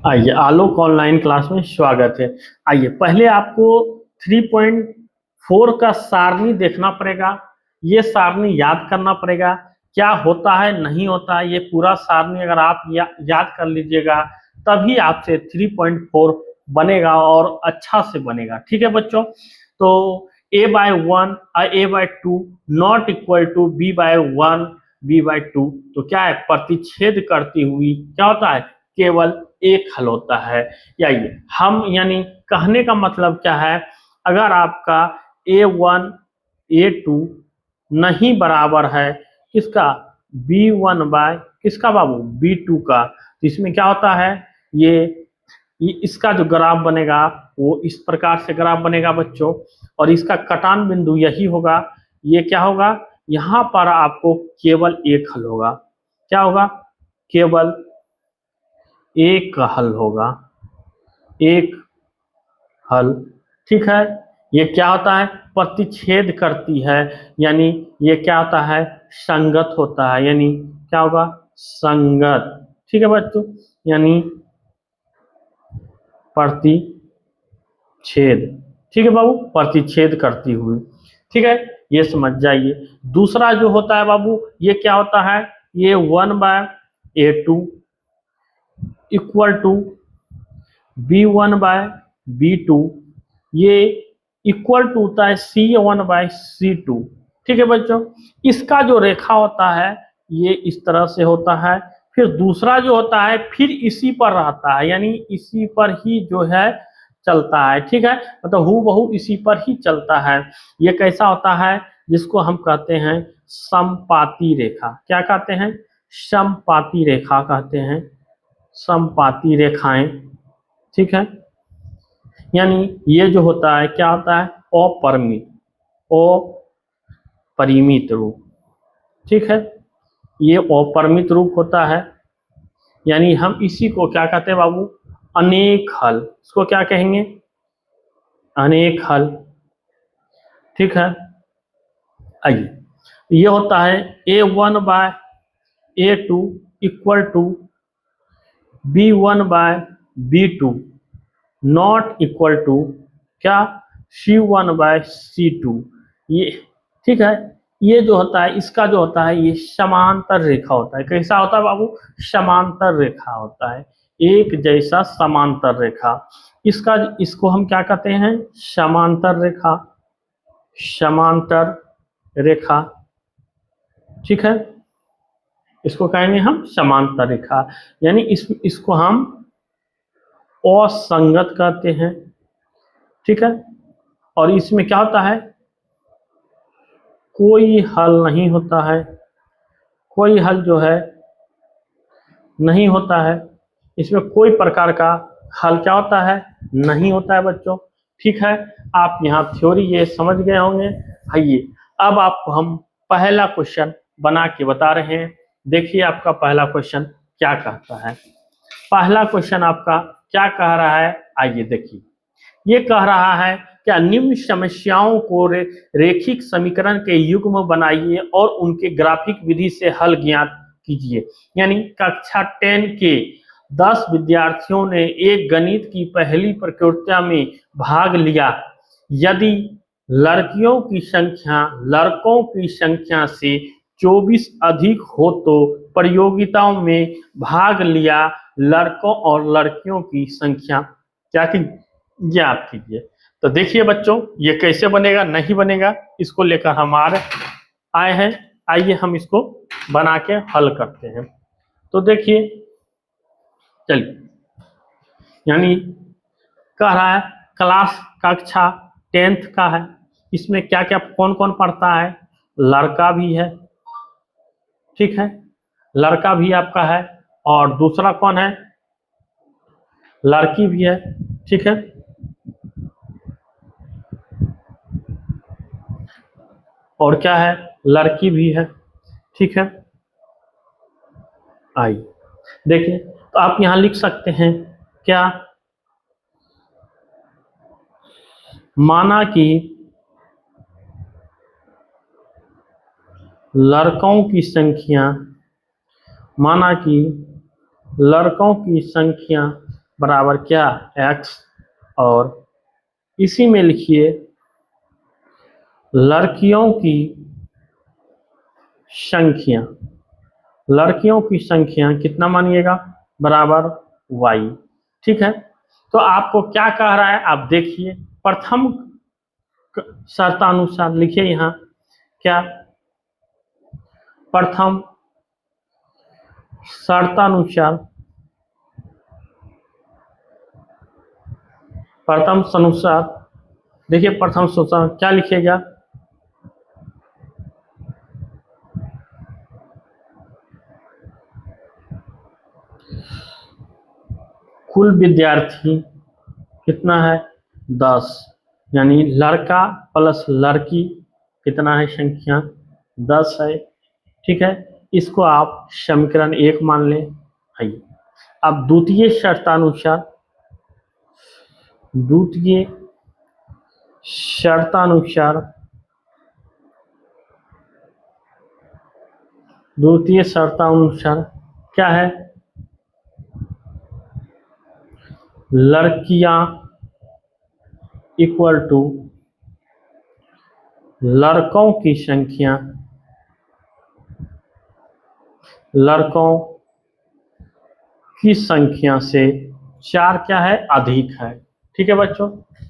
आइए आलोक online class में स्वागत है। आइए पहले आपको 3.4 का सारणी देखना पड़ेगा। ये सारणी याद करना पड़ेगा, क्या होता है नहीं होता है। ये पूरा सारणी अगर आप याद कर लीजिएगा तभी आपसे 3.4 बनेगा और अच्छा से बनेगा। ठीक है बच्चों, तो a/1 a/2 not equal to b/1 b/2, तो क्या है, प्रतिच्छेद करती हुई क्या होता है, केवल एक हल होता है। यानी हम यानी कहने का मतलब क्या है, अगर आपका a1 a2 नहीं बराबर है किसका, b1 बाय किसका बाबू, b2 का, तो इसमें क्या होता है, ये इसका जो ग्राफ बनेगा वो इस प्रकार से ग्राफ बनेगा बच्चों, और इसका कटान बिंदु यही होगा। ये क्या होगा, यहाँ पर आपको केवल एक हल होगा। क्या होगा, केवल एक हल होगा, एक हल। ठीक है, ये क्या होता है, प्रतिच्छेद करती है, यानी ये क्या होता है, संगत होता है, यानी क्या होगा, संगत। ठीक है बच्चों, यानी प्रतिच्छेद। ठीक है बाबू, प्रतिच्छेद करती हुई। ठीक है, ये समझ जाइए। दूसरा जो होता है बाबू, ये क्या होता है, ये 1/a2 इक्वल टू b1/b2, ये इक्वल टू होता है c1/c2। ठीक है बच्चों, इसका जो रेखा होता है ये इस तरह से होता है। फिर दूसरा जो होता है फिर इसी पर रहता है, यानी इसी पर ही जो है चलता है। ठीक है, मतलब हूबहू इसी पर ही चलता है। ये कैसा होता है, जिसको हम कहते हैं समपाती रेखा। क्या कहते हैं, समपाती रेखा कहते हैं, समपाती रेखाएं। ठीक है, यानी ये जो होता है क्या होता है, अपरिमित रूप। ठीक है, ये अपरिमित रूप होता है, यानी हम इसी को क्या कहते हैं बाबू, अनेक हल। इसको क्या कहेंगे, अनेक हल। ठीक है, आइए, ये होता है a1/a2 equal to b1/b2 not equal to क्या, c1/c2। ये ठीक है, ये जो होता है इसका जो होता है ये समांतर रेखा होता है। कैसा होता है बाबू, समांतर रेखा होता है, एक जैसा समांतर रेखा। इसका इसको हम क्या कहते हैं, समांतर रेखा, समांतर रेखा। ठीक है, इसको कहेंगे हम समांतर रेखा, यानी इसको हम असंगत कहते हैं। ठीक है, और इसमें क्या होता है, कोई हल नहीं होता है, कोई हल जो है नहीं होता है, इसमें कोई प्रकार का हल क्या होता है, नहीं होता है बच्चों। ठीक है, आप यहाँ थ्योरी ये समझ गए होंगे। आइए अब आपको हम पहला क्वेश्चन बना के बता रहे हैं। देखिए आपका पहला क्वेश्चन क्या कहता है। पहला क्वेश्चन आपका क्या कह रहा है, आइए देखिए। ये कह रहा है क्या निम्न समस्याओं को रेखिक समीकरण के युग्म बनाइए और उनके ग्राफिक विधि से हल ज्ञात कीजिए। यानी कक्षा 10 के 10 विद्यार्थियों ने एक गणित की पहली प्रतियोगिता में भाग लिया। यदि लड़कियों की संख्या लड़कों की संख्या से 24 अधिक हो तो प्रतियोगिताओं में भाग लिया लड़कों और लड़कियों की संख्या क्या की ज्ञात कीजिए। तो देखिए बच्चों, ये कैसे बनेगा, नहीं बनेगा, इसको लेकर हम आए हैं। आइए हम इसको बना के हल करते हैं। तो देखिए, चलिए, यानी कह रहा है क्लास कक्षा 10th का है, इसमें क्या क्या कौन कौन पढ़ता है, लड़का भी है। ठीक है, लड़का भी आपका है, और दूसरा कौन है, लड़की भी है। ठीक है, और क्या है, लड़की भी है। ठीक है, आइए देखिए, तो आप यहां लिख सकते हैं क्या, माना कि लड़कों की संख्या, माना कि लड़कों की संख्या बराबर क्या, x, और इसी में लिखिए लड़कियों की संख्या, लड़कियों की संख्या कितना मानिएगा, बराबर y। ठीक है, तो आपको क्या कह रहा है आप देखिए, प्रथम शर्तानुसार लिखिए यहाँ क्या, प्रथम शर्तानुसार, प्रथम अनुसार देखिए, प्रथम शर्तानुसार क्या लिखिएगा, कुल विद्यार्थी कितना है, 10, यानी लड़का प्लस लड़की कितना है, संख्या 10 है। ठीक है, इसको आप समीकरण 1 मान लें। आइए अब द्वितीय शर्तानुसार, द्वितीय शर्तानुसार, द्वितीय शर्तानुसार क्या है, लड़कियां इक्वल टू लड़कों की संख्या, लड़कों की संख्या से 4 क्या है, अधिक है। ठीक है बच्चों,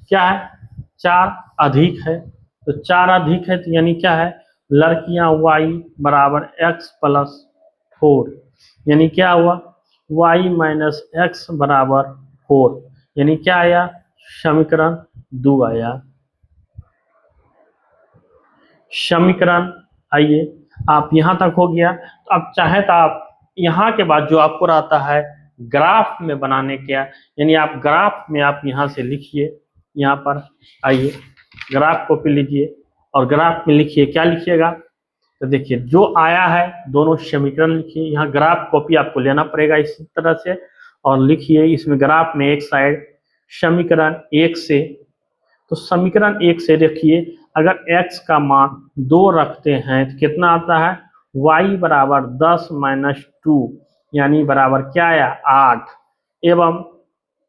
क्या है, 4 अधिक है, तो 4 अधिक है तो यानी क्या है, लड़कियां y बराबर x प्लस 4, यानी क्या हुआ, y माइनस एक्स बराबर 4, यानी क्या आया, समीकरण 2 आया। समीकरण, आइए आप यहां तक हो गया, तो अब चाहे तो आप यहाँ के बाद जो आपको रहता है ग्राफ में बनाने का, यानी आप ग्राफ में आप यहाँ से लिखिए, यहाँ पर आइए ग्राफ कॉपी लीजिए और ग्राफ में लिखिए, क्या लिखिएगा, तो देखिए जो आया है दोनों समीकरण लिखिए, यहाँ ग्राफ कॉपी आपको लेना पड़ेगा इसी तरह से, और लिखिए इसमें ग्राफ में एक साइड समीकरण 1 से, तो समीकरण 1 से देखिए अगर x का मान 2 रखते हैं तो कितना आता है, y बराबर 10 माइनस 2, यानी बराबर क्या आया, 8, एवं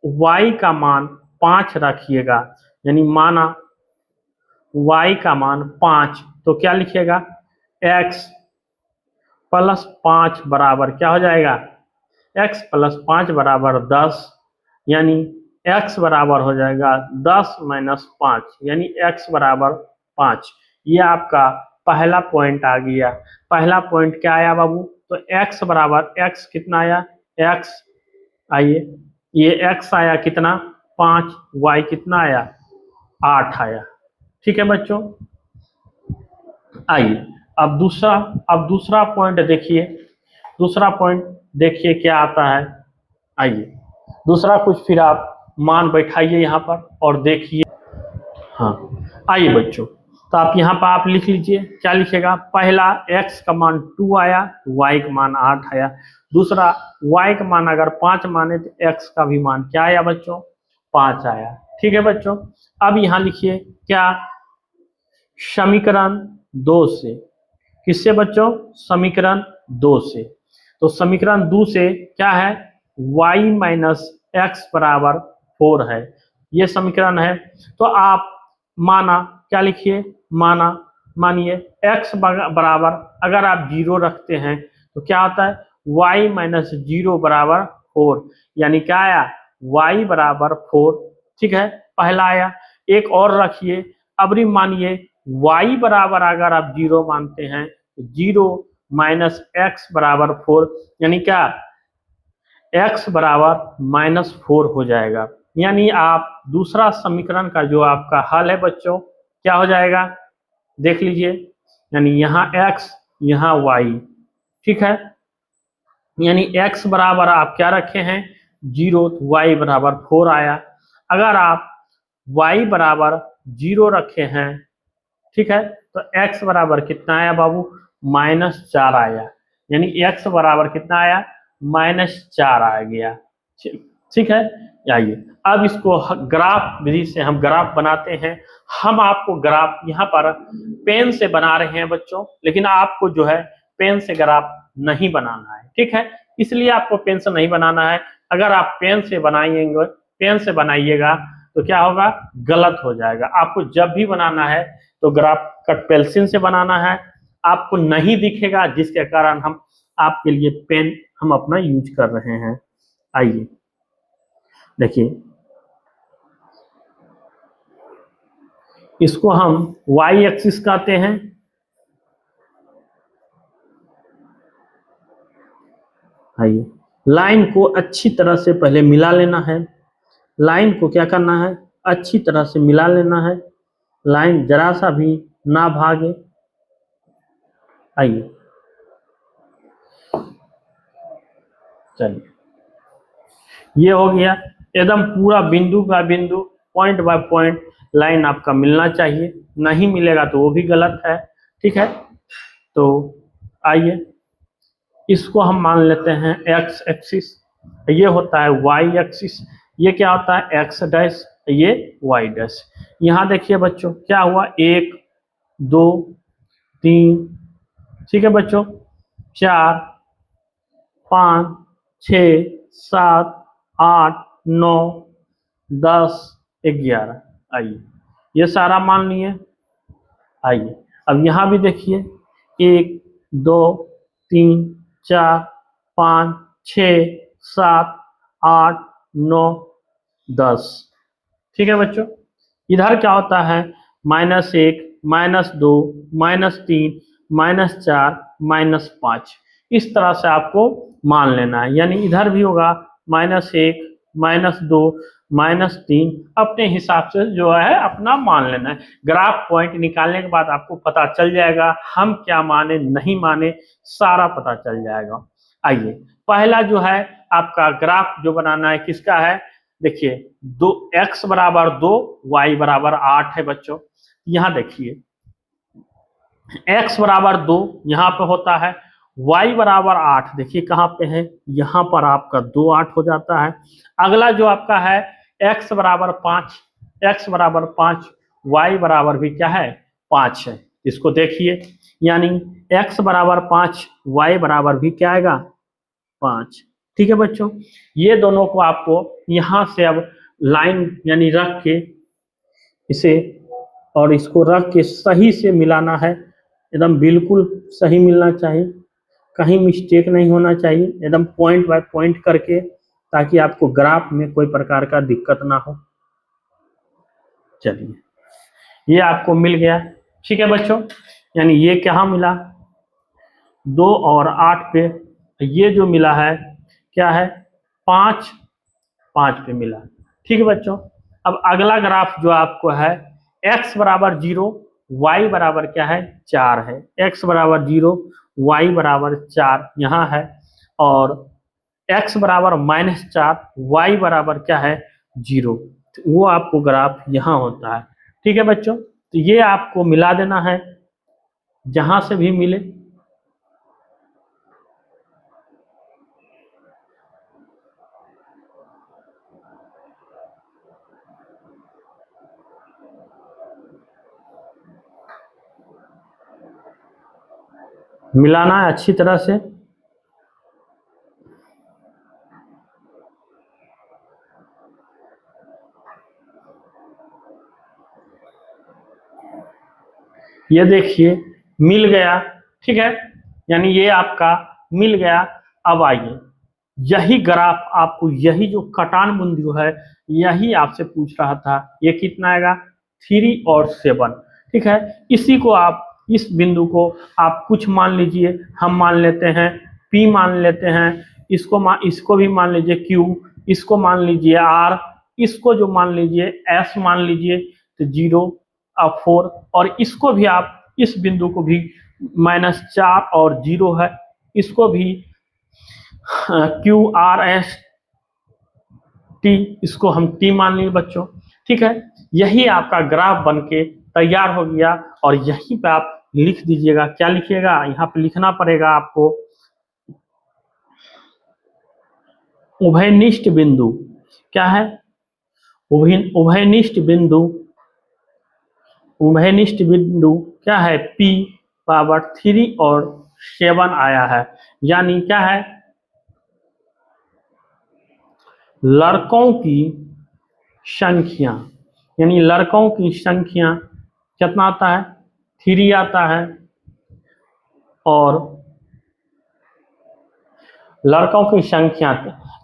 y का मान 5 रखिएगा, यानी माना y का मान 5, तो क्या लिखिएगा, x प्लस 5 बराबर क्या हो जाएगा, x प्लस 5 बराबर 10, यानी x बराबर हो जाएगा 10 माइनस 5, यानी x बराबर 5। ये आपका पहला पॉइंट आ गया। पहला पॉइंट क्या आया बाबू, तो x बराबर, x कितना आया, x, आइए ये x आया कितना 5, y कितना आया 8 आया। ठीक है बच्चों, आइए अब दूसरा पॉइंट देखिए, दूसरा पॉइंट देखिए क्या आता है। आइए दूसरा कुछ फिर आप मान बैठाइए यहाँ पर और देखिए। हाँ आइए बच्चों, तो आप यहाँ पर आप लिख लीजिए, क्या लिखेगा, पहला x का मान 2 आया, y का मान 8 आया, दूसरा y का मान अगर 5 माने तो x का भी मान क्या आया बच्चों, 5 आया। ठीक है बच्चों, अब यहाँ लिखिए क्या, समीकरण 2 से, किससे बच्चों, समीकरण 2 से, तो समीकरण 2 से क्या है, y माइनस एक्स बराबर 4 है, ये समीकरण है। तो आप माना क्या लिखिए, मानिए x बराबर अगर आप 0 रखते हैं तो क्या होता है, y माइनस 0 बराबर 4, यानी क्या आया, y बराबर 4। ठीक है, पहला आया। एक और रखिए, अब मानिए y बराबर अगर आप 0 मानते हैं तो 0 माइनस एक्स बराबर 4, यानी क्या, x बराबर माइनस 4 हो जाएगा। यानी आप दूसरा समीकरण का जो आपका हल है बच्चों, क्या हो जाएगा, देख लीजिए, यानी यहाँ x यहाँ y। ठीक है, यानी x बराबर आप क्या रखे हैं 0, तो y बराबर 4 आया। अगर आप y बराबर 0 रखे हैं, ठीक है, तो x बराबर कितना आया बाबू, -4 आया, यानी x बराबर कितना आया, -4 आ गया। ठीक है, आइए अब इसको ग्राफ विधि से हम ग्राफ बनाते हैं। हम आपको ग्राफ यहाँ पर पेन से बना रहे हैं बच्चों, लेकिन आपको जो है पेन से ग्राफ नहीं बनाना है। ठीक है, इसलिए आपको पेन से नहीं बनाना है। अगर आप पेन से बनाइएगा तो क्या होगा, गलत हो जाएगा। आपको जब भी बनाना है तो ग्राफ कट पेंसिल से बनाना है, आपको नहीं दिखेगा, जिसके कारण हम आपके लिए पेन हम अपना यूज कर रहे हैं। आइए देखिए, इसको हम वाई एक्सिस कहते हैं। आइए, लाइन को अच्छी तरह से पहले मिला लेना है। लाइन को क्या करना है, अच्छी तरह से मिला लेना है, लाइन जरा सा भी ना भागे। आइए चलिए, ये हो गया एकदम पूरा बिंदु बाय बिंदु, पॉइंट बाय पॉइंट लाइन आपका मिलना चाहिए, नहीं मिलेगा तो वो भी गलत है। ठीक है, तो आइए इसको हम मान लेते हैं एक्स एक्सिस, ये होता है वाई एक्सिस, ये क्या होता है एक्स डैश, ये वाई डैश। यहाँ देखिए बच्चों क्या हुआ, 1 2 3, ठीक है बच्चों, 4 5 6 7 8 9 10 11। आइए ये सारा मान लिए। आइए अब यहाँ भी देखिए, 1 2 3 4 5 6 7 8 9 10। ठीक है बच्चों, इधर क्या होता है -1 -2 -3 -4 -5, इस तरह से आपको मान लेना है। यानी इधर भी होगा -1 -2 -3, अपने हिसाब से जो है अपना मान लेना है। ग्राफ पॉइंट निकालने के बाद आपको पता चल जाएगा हम क्या माने नहीं माने, सारा पता चल जाएगा। आइए पहला जो है आपका ग्राफ जो बनाना है किसका है, देखिए 2 x बराबर 2 y बराबर 8 है बच्चों। यहाँ देखिए x बराबर 2 यहाँ पे होता है, y बराबर 8 देखिए कहाँ पे है, यहाँ पर आपका 2 8 हो जाता है। अगला जो आपका है x बराबर 5, x बराबर 5, y बराबर भी क्या है 5 है। इसको देखिए, यानी x बराबर 5 y बराबर भी क्या आएगा 5। ठीक है बच्चों, ये दोनों को आपको यहाँ से अब लाइन यानी रख के इसे और इसको रख के सही से मिलाना है, एकदम बिल्कुल सही मिलना चाहिए, कहीं मिस्टेक नहीं होना चाहिए, एकदम पॉइंट बाय पॉइंट करके, ताकि आपको ग्राफ में कोई प्रकार का दिक्कत ना हो। चलिए ये आपको मिल गया। ठीक है बच्चों, यानी ये क्या मिला 2 और 8 पे, ये जो मिला है क्या है 5 5 पे मिला। ठीक है बच्चों, अब अगला ग्राफ जो आपको है x बराबर 0 y बराबर क्या है 4 है, x बराबर 0 y बराबर 4 यहाँ है, और x बराबर -4 y बराबर क्या है 0, तो वो आपको ग्राफ यहाँ होता है। ठीक है बच्चों, तो ये आपको मिला देना है जहां से भी मिले। मिलाना है अच्छी तरह से। ये देखिए मिल गया। ठीक है, यानी ये आपका मिल गया। अब आइए यही ग्राफ आपको, यही जो कटान बिंदु है यही आपसे पूछ रहा था, ये कितना आएगा 3 और 7। ठीक है, इसी को आप, इस बिंदु को आप कुछ मान लीजिए, हम मान लेते हैं P मान लेते हैं, इसको भी मान लीजिए Q, इसको मान लीजिए R, इसको जो मान लीजिए S मान लीजिए, तो 0 और 4, और इसको भी आप, इस बिंदु को भी -4 और 0 है, इसको भी QRS T, इसको हम T मान लिए बच्चों। ठीक है, यही आपका ग्राफ बन के तैयार हो गया, और यहीं पे आप लिख दीजिएगा। क्या लिखिएगा, यहाँ पे लिखना पड़ेगा आपको उभयनिष्ठ बिंदु। क्या है उभयनिष्ठ बिंदु, उभयनिष्ठ बिंदु क्या है P बराबर 3 और 7 आया है, यानी क्या है लड़कों की संख्या, यानी लड़कों की संख्या कितना आता है, 3 आता है। और लड़कों की संख्या,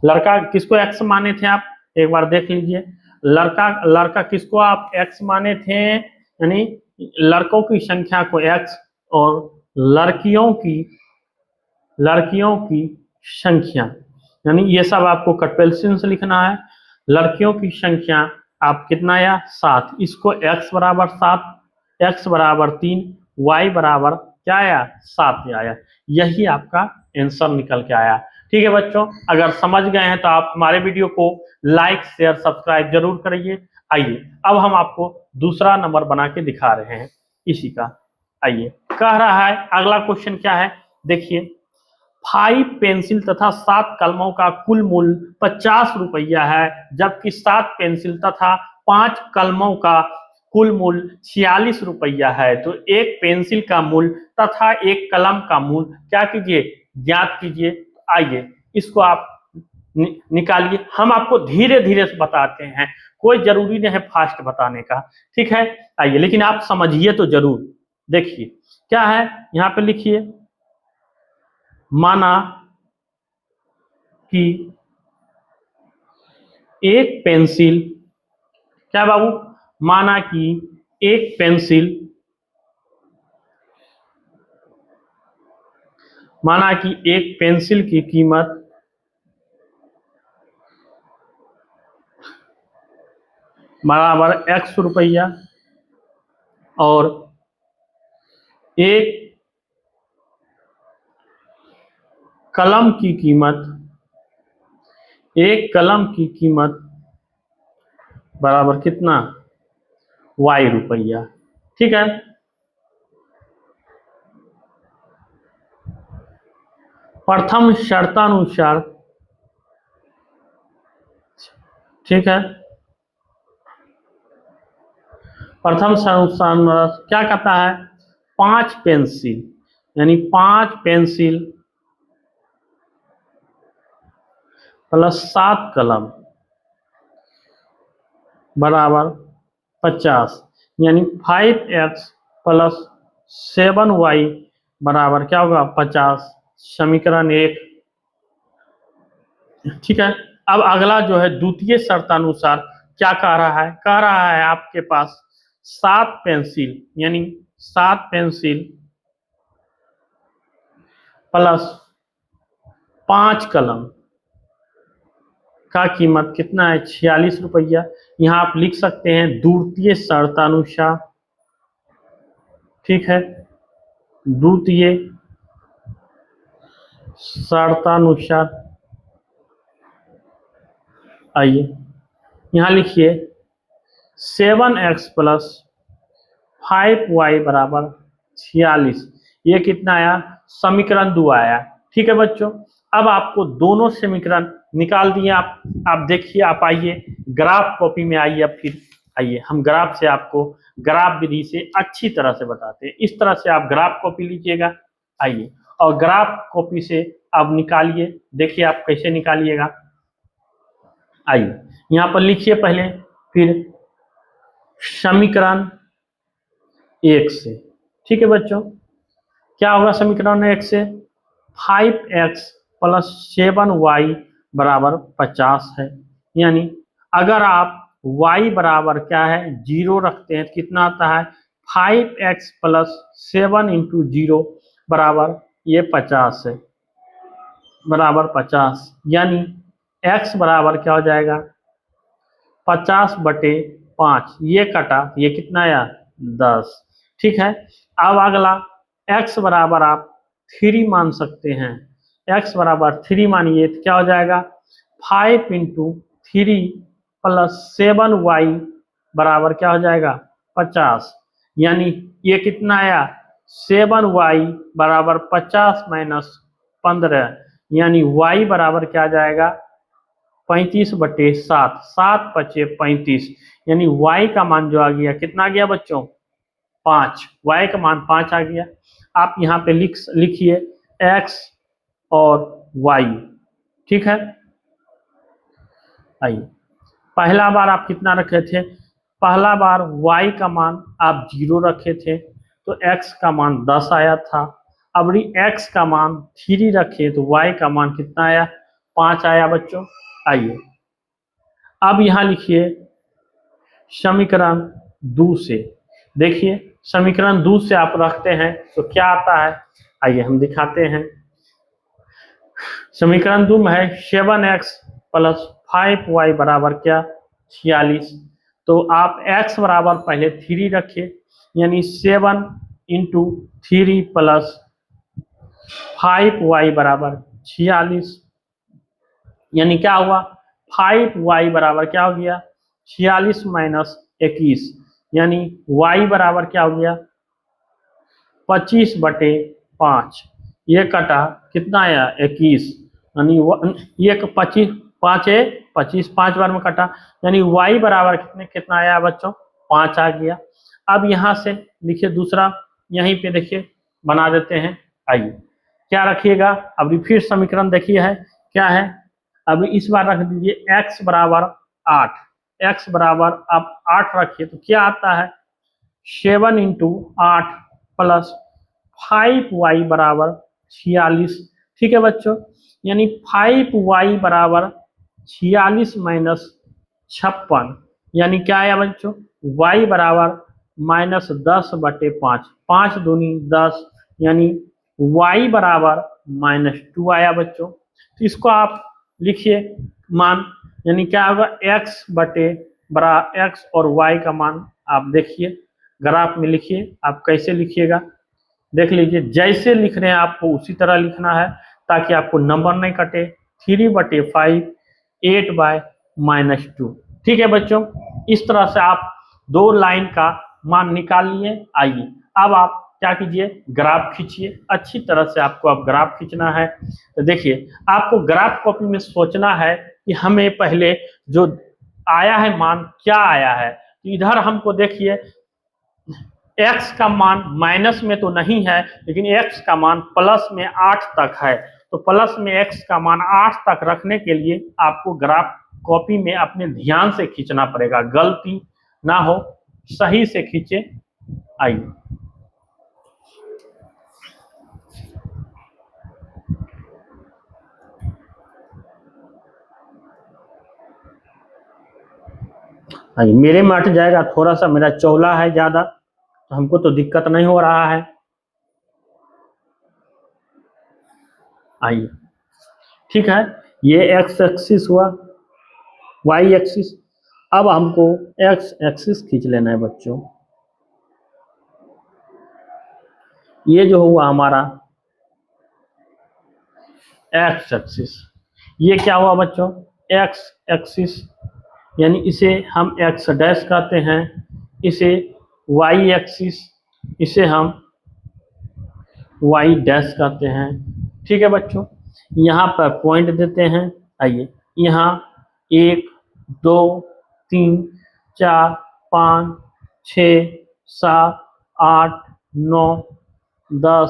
लड़का किसको x माने थे आप, एक बार देख लीजिए। लड़का किसको आप x माने थे, यानी लड़कों की संख्या को x, और लड़कियों की संख्या, यानी ये सब आपको कट पेंसिल से लिखना है। लड़कियों की संख्या आप कितना आया, 7, इसको x बराबर 7, x बराबर 3, y बराबर क्या आया, 7 आया। यही आपका आंसर निकल के आया। ठीक है बच्चों, अगर समझ गए हैं तो आप हमारे वीडियो को लाइक शेयर सब्सक्राइब जरूर करिए। आइए अब हम आपको दूसरा नंबर बना के दिखा रहे हैं इसी का। आइए, कह रहा है अगला क्वेश्चन क्या है, देखिए। 5 पेंसिल तथा 7 कलमों का कुल मूल्य 50 रुपया है, जबकि 7 पेंसिल तथा 5 कलमों का कुल मूल्य 46 रुपया है। तो एक पेंसिल का मूल्य तथा एक कलम का मूल्य क्या कीजिए, ज्ञात कीजिए। आइए इसको आप निकालिए। हम आपको धीरे धीरे बताते हैं, कोई जरूरी नहीं है फास्ट बताने का, ठीक है। आइए, लेकिन आप समझिए तो जरूर। देखिए क्या है, यहाँ पे लिखिए, माना कि एक पेंसिल, क्या बाबू, माना कि एक पेंसिल, माना कि एक पेंसिल की कीमत बराबर x रुपया और एक कलम की कीमत, एक कलम की कीमत बराबर कितना, y रुपया। ठीक है, प्रथम शर्तानुसार, ठीक है, प्रथम शर्तानुसार क्या कहता है, 5 पेंसिल, यानी 5 पेंसिल प्लस 7 कलम बराबर 50, यानी 5x प्लस 7y बराबर क्या होगा, 50। समीकरण 1। ठीक है, अब अगला जो है द्वितीय शर्तानुसार क्या कह रहा है, कह रहा है आपके पास 7 पेंसिल, यानी 7 पेंसिल प्लस 5 कलम का कीमत कितना है, 46 रुपया। यहाँ आप लिख सकते हैं द्वितीय शर्तानुसार, ठीक है, द्वितीय शर्तानुसार। आइए यहाँ लिखिए 7x प्लस 5y बराबर 46, ये कितना आया, समीकरण 2 आया। ठीक है बच्चों, अब आपको दोनों समीकरण निकाल दिए आप देखिए, आप आइए ग्राफ कॉपी में आइए। अब फिर आइए हम ग्राफ से आपको ग्राफ विधि से अच्छी तरह से बताते हैं। इस तरह से आप ग्राफ कॉपी लीजिएगा, आइए, और ग्राफ कॉपी से आप निकालिए। देखिए आप कैसे निकालिएगा, आइए यहाँ पर लिखिए पहले, फिर समीकरण 1 से। ठीक है बच्चों, क्या होगा समीकरण 1 से, 5x प्लस 7y बराबर 50 है। यानी अगर आप y बराबर क्या है, 0 रखते हैं तो कितना आता है, 5x प्लस 7 इंटू 0 बराबर ये 50 है, बराबर 50। यानी x बराबर क्या हो जाएगा, 50/5, ये कटा, ये कितना आया, 10। ठीक है, अब अगला x बराबर आप 3 मान सकते हैं, x बराबर 3 मानिए तो क्या हो जाएगा, 5 इंटू 3 प्लस 7y बराबर क्या हो जाएगा, 50। यानी ये कितना आया, 7y बराबर 50 माइनस 15, यानी y बराबर क्या जाएगा, 35/7, 7×5 = 35, यानी y का मान जो आ गया, कितना आ गया बच्चों, 5, y का मान 5 आ गया। आप यहाँ पे लिखिए x और y, ठीक है। आइए, पहला बार आप कितना रखे थे? पहला बार y का मान आप 0 रखे थे तो x का मान 10 आया था। अब x का मान 3 रखे तो y का मान कितना आया? 5 आया बच्चों। आइए, अब यहाँ लिखिए समीकरण 2 से। देखिए समीकरण 2 से आप रखते हैं तो क्या आता है, आइए हम दिखाते हैं। समीकरण 2 में है 7x प्लस 5y बराबर क्या? 46। तो आप x बराबर पहले 3 रखिए, यानी 7 इंटू 3 प्लस 5y बराबर 46, यानी क्या हुआ? 5y बराबर क्या हो गया? 46 माइनस 21, यानी y बराबर क्या हो गया? 25/5। ये कटा कितना आया? 21, यानी ये 25 25 5 बार में कटा, यानी y बराबर कितना आया बच्चों? 5 आ गया। अब यहाँ से लिखिए दूसरा, यहीं पे देखिए बना देते हैं। आइए क्या रखिएगा? अब फिर समीकरण देखिए है क्या है। अब इस बार रख दीजिए x बराबर 8। x बराबर आप 8 रखिए तो क्या आता है? 7 इंटू 8 प्लस 5y बराबर 46। ठीक है बच्चों, यानी 5y बराबर 46 माइनस 56, यानी क्या आया बच्चों? y बराबर माइनस 10/5, 5 दूनी 10, यानी y बराबर -2 आया बच्चों। तो इसको आप लिखिए मान, यानी क्या होगा? x और y का मान आप देखिए ग्राफ में लिखिए। आप कैसे लिखिएगा देख लीजिए, जैसे लिख रहे हैं आपको उसी तरह लिखना है ताकि आपको नंबर नहीं कटे। 3/5 8/-2। ठीक है बच्चों, इस तरह से आप 2 लाइन का मान निकाल लिए। आइए अब आप क्या कीजिए? ग्राफ खींचिए। अच्छी तरह से आपको अब ग्राफ खींचना है। तो देखिए आपको ग्राफ कॉपी में सोचना है कि हमें पहले जो आया है मान क्या आया है। तो इधर हमको देखिए x का मान माइनस में तो नहीं है, लेकिन x का मान प्लस में 8 तक है। तो प्लस में x का मान 8 तक रखने के लिए आपको ग्राफ कॉपी में अपने ध्यान से खींचना पड़ेगा, गलती ना हो, सही से खींचे। आइए आइए, मेरे में हट जाएगा, थोड़ा सा मेरा चौला है ज्यादा, तो हमको तो दिक्कत नहीं हो रहा है। आइए ठीक है, ये x एक्सिस हुआ, y एक्सिस। अब हमको x एक्सिस खींच लेना है बच्चों। ये जो हुआ हमारा x एक्सिस, ये क्या हुआ बच्चों? x एक्सिस, यानी इसे हम x डैश कहते हैं, इसे y एक्सिस, इसे हम y डैश कहते हैं। ठीक है बच्चों, यहाँ पर पॉइंट देते हैं। आइए यहाँ 1 2 3 4 5 6 7 8 9 10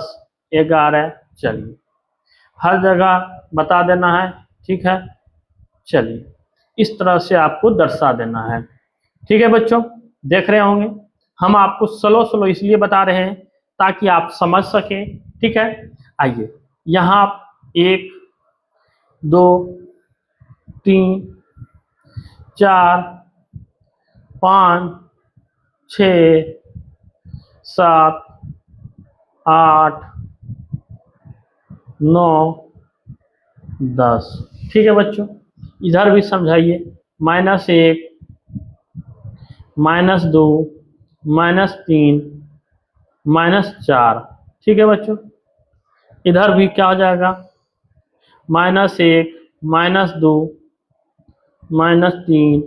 11, चलिए हर जगह बता देना है। ठीक है, चलिए इस तरह से आपको दर्शा देना है। ठीक है बच्चों, देख रहे होंगे हम आपको स्लो स्लो इसलिए बता रहे हैं ताकि आप समझ सकें। ठीक है, आइए यहाँ 1 2 3 4 5 6 7 8 9 10। ठीक है बच्चों, इधर भी समझाइए। -1 -2 -3 -4। ठीक है बच्चों, इधर भी क्या हो जाएगा? -1 -2 -3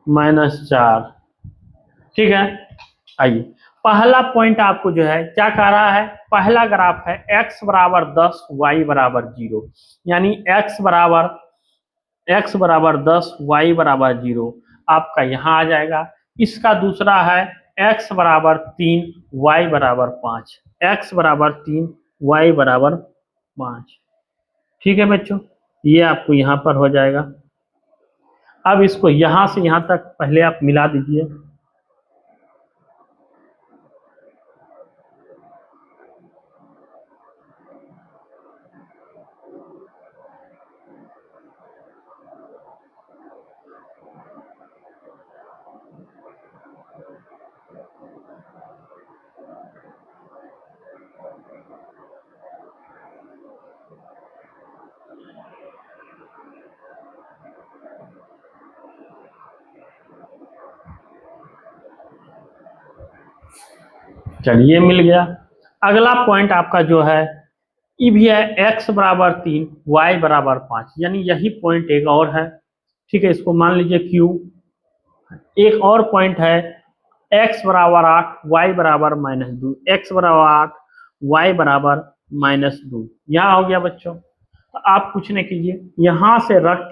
-4। ठीक है, आइए पहला पॉइंट आपको जो है क्या कह रहा है? पहला ग्राफ है x बराबर 10 y बराबर 0, यानी x बराबर 10 y बराबर 0 आपका यहाँ आ जाएगा। इसका दूसरा है x बराबर 3 y बराबर 5, x बराबर 3 y बराबर 5। ठीक है बच्चों, ये आपको यहाँ पर हो जाएगा। अब इसको यहां से यहां तक पहले आप मिला दीजिए। चलिए मिल गया। अगला पॉइंट आपका जो है ये भी है, x बराबर 3 y बराबर 5, यानी यही पॉइंट एक और है। ठीक है, इसको मान लीजिए Q। एक और पॉइंट है x बराबर 8 y बराबर -2, x बराबर 8 y बराबर -2। यहाँ हो गया बच्चों। तो आप कुछ नहीं कीजिए, यहां से रख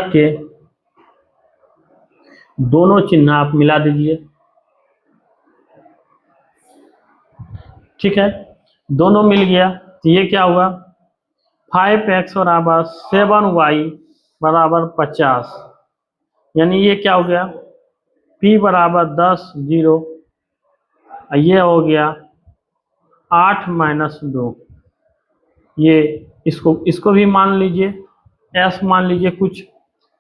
के दोनों चिन्ह आप मिला दीजिए। ठीक है, दोनों मिल गया तो ये क्या हुआ, 5x बराबर 7y बराबर 50, यानी ये क्या हो गया, p बराबर 10 0, ये हो गया 8 - 2। ये इसको भी मान लीजिए, s मान लीजिए कुछ।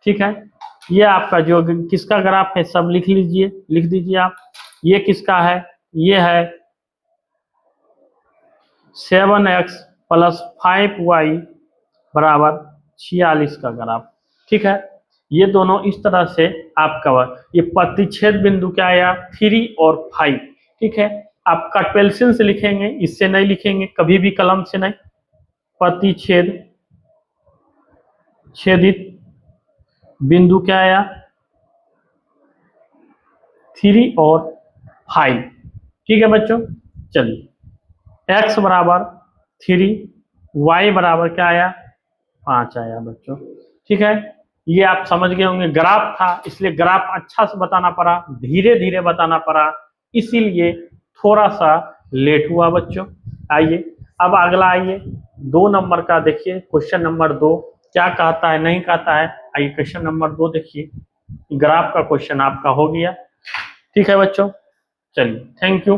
ठीक है, ये आपका जो किसका ग्राफ है सब लिख लीजिए, लिख दीजिए आप। ये किसका है, ये है 7x + 5y बराबर 46 का ग्राफ। ठीक है, ये दोनों इस तरह से आपका ये प्रतिच्छेद बिंदु क्या आया, 3 और 5। ठीक है, आप कट पेंसिल से लिखेंगे, इससे नहीं लिखेंगे कभी भी, कलम से नहीं। प्रतिच्छेद छेदित बिंदु क्या आया, 3 और 5। ठीक है बच्चों, चलिए x बराबर 3, y बराबर क्या आया, 5 आया बच्चों। ठीक है, ये आप समझ गए होंगे, ग्राफ था इसलिए ग्राफ अच्छा से बताना पड़ा, धीरे धीरे बताना पड़ा, इसीलिए थोड़ा सा लेट हुआ बच्चों। आइए अब अगला, आइए 2 नंबर का देखिए, क्वेश्चन नंबर 2 क्या कहता है, नहीं कहता है। आइए क्वेश्चन नंबर 2 देखिए, ग्राफ का क्वेश्चन आपका हो गया। ठीक है बच्चों, चलिए थैंक यू।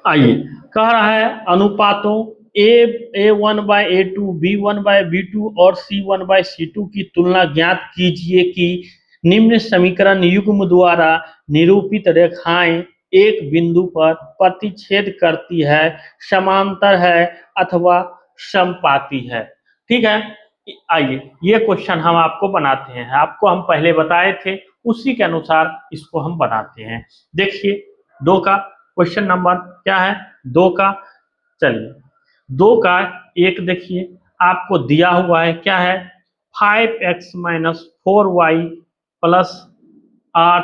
आइए, कह रहा है अनुपातों A1/A2, B1/B2 और C1/C2 की तुलना ज्ञात कीजिए कि निम्न समीकरण युग्म द्वारा निरूपित रेखाएं एक बिंदु पर प्रतिच्छेद करती है, समांतर है अथवा समपाती है। ठीक है, आइए ये क्वेश्चन हम आपको बनाते हैं, आपको हम पहले बताए थे उसी के अनुसार इसको हम बनाते हैं। देखिए 2 का क्वेश्चन नंबर क्या है, 2 का। चलिए 2 का एक देखिए, आपको दिया हुआ है क्या है, 5x - 4y + 8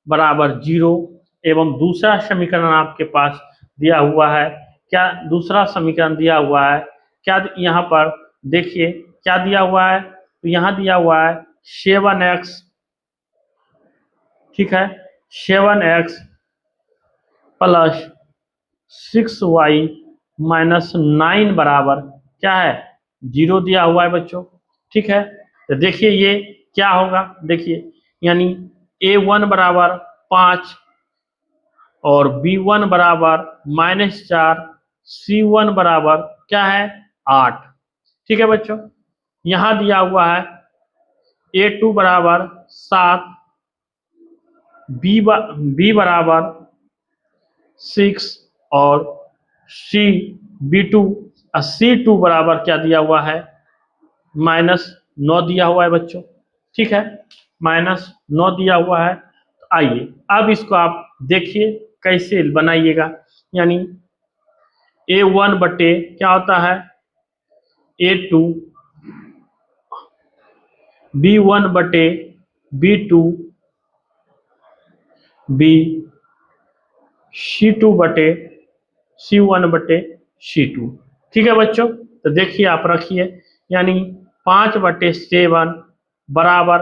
बराबर 0, एवं दूसरा समीकरण आपके पास दिया हुआ है क्या, दूसरा समीकरण दिया हुआ है क्या, यहाँ पर देखिए क्या दिया हुआ है, तो यहाँ दिया हुआ है 7x। ठीक है, 7x + 6y - 9 बराबर क्या है, 0 दिया हुआ है बच्चों। ठीक है, तो देखिए ये क्या होगा, देखिए यानी A1 बराबर 5 और B1 बराबर -4, C1 बराबर क्या है 8। ठीक है बच्चों, यहाँ दिया हुआ है A2 बराबर 7, B बराबर 6 और B2 C2 बराबर क्या दिया हुआ है, -9 दिया हुआ है बच्चों। ठीक है, -9 दिया हुआ है। तो आइए अब इसको आप देखिए कैसे बनाइएगा, यानी A1 बटे क्या होता है A2, B1 बटे B2, B C2 बटे C1 बटे C2। ठीक है बच्चों, तो देखिए आप रखिए, यानी 5/7 बराबर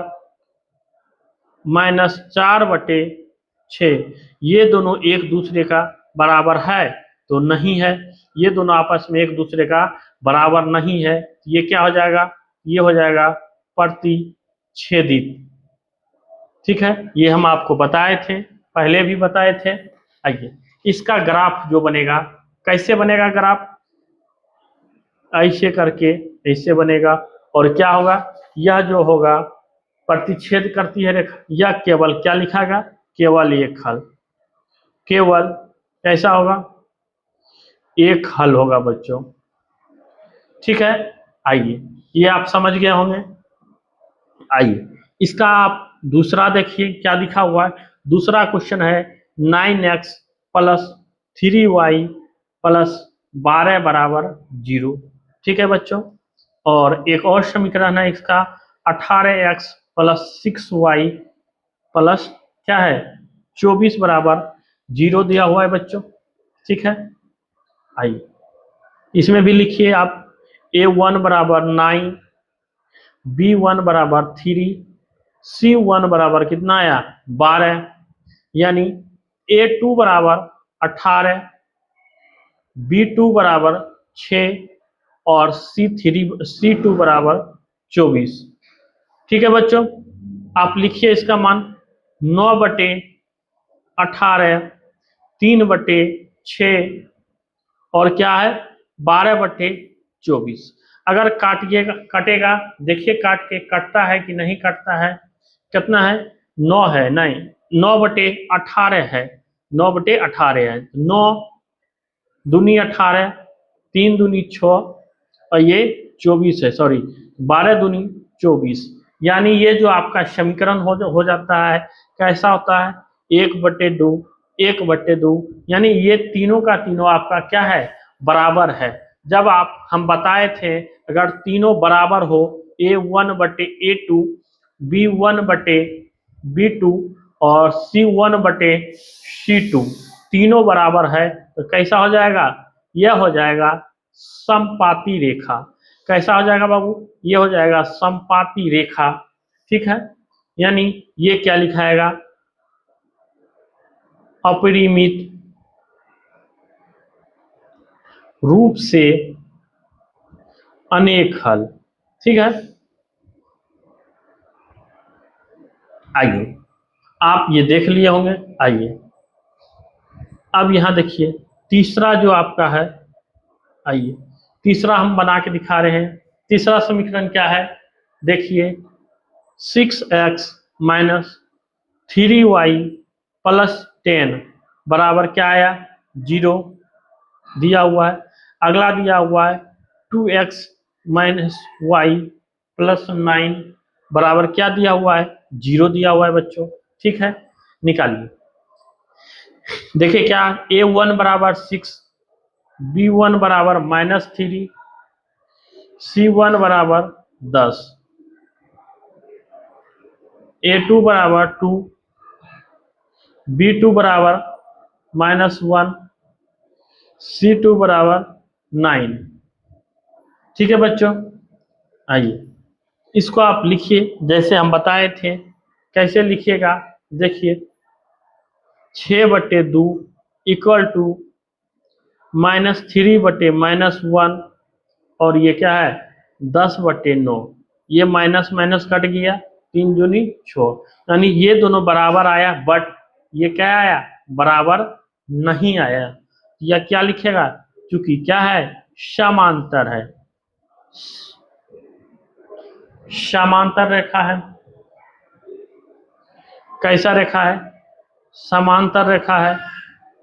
-4/6, ये दोनों एक दूसरे का बराबर है, तो नहीं है, ये दोनों आपस में एक दूसरे का बराबर नहीं है, ये क्या हो जाएगा, ये हो जाएगा प्रतिच्छेदित। ठीक है, ये हम आपको बताए थे, पहले भी बताए थे। आइए इसका ग्राफ जो बनेगा, कैसे बनेगा ग्राफ, ऐसे करके ऐसे बनेगा, और क्या होगा, यह जो होगा प्रतिच्छेद करती है रेखा, यह केवल क्या लिखागा, केवल एक हल, केवल कैसा होगा, एक हल होगा बच्चों। ठीक है, आइए ये आप समझ गए होंगे। आइए इसका आप दूसरा देखिए क्या लिखा हुआ है। दूसरा क्वेश्चन है 9x प्लस 3y प्लस 12 बराबर 0। ठीक है बच्चों, और एक और समीकरण है इसका 18x प्लस 6y प्लस क्या है 24 बराबर 0 दिया हुआ है बच्चों। ठीक है, आइए इसमें भी लिखिए आप a1 बराबर 9, b1 बराबर 3, c1 बराबर कितना आया 12, यानी a2 बराबर 18, b2 बराबर 6 और c2 बराबर 24। ठीक है बच्चों, आप लिखिए इसका मान 9/18, 3/6 और क्या है 12/24। अगर काटिएगा कटेगा, देखिए काट के कटता है कि नहीं कटता है, कितना है 9 है, नहीं 9/18 है, 9/18 है, 9 दूनी 18, 3 दूनी 6 और ये 24 है, सॉरी 12 दूनी 24, यानी ये जो आपका समीकरण हो जाता है कैसा होता है 1/2, 1/2, यानी ये तीनों का तीनों आपका क्या है बराबर है। जब हम बताए थे अगर तीनों बराबर हो a1/a2, b1/b2 और c1/c2 तीनों बराबर है तो कैसा हो जाएगा, यह हो जाएगा समपाती रेखा। कैसा हो जाएगा बाबू, ये हो जाएगा समपाती रेखा। ठीक है, यानी ये क्या लिखाएगा अपरिमित रूप से अनेक हल। ठीक है, आइए आप ये देख लिए होंगे। आइए अब यहाँ देखिए तीसरा जो आपका है, आइए तीसरा हम बना के दिखा रहे हैं। तीसरा समीकरण क्या है, देखिए 6x माइनस 3y प्लस 10 बराबर क्या आया 0 दिया हुआ है। अगला दिया हुआ है 2x माइनस वाई प्लस 9 बराबर क्या दिया हुआ है 0 दिया हुआ है बच्चों। ठीक है, निकालिए। देखिए क्या a1 बराबर 6, b1 बराबर -3, c1 बराबर 10, a2 बराबर 2, b2 बराबर -1, c2 बराबर 9। ठीक है बच्चों, आइए इसको आप लिखिए जैसे हम बताए थे। कैसे लिखिएगा, देखिए 6/2 इक्वल टू -3/-1 और ये क्या है 10/9। ये माइनस माइनस कट गया, 3 दूनी 6, यानी ये दोनों बराबर आया, बट ये क्या आया बराबर नहीं आया। या क्या लिखेगा, क्योंकि क्या है समांतर है, समांतर रेखा है। कैसा रेखा है, समांतर रेखा है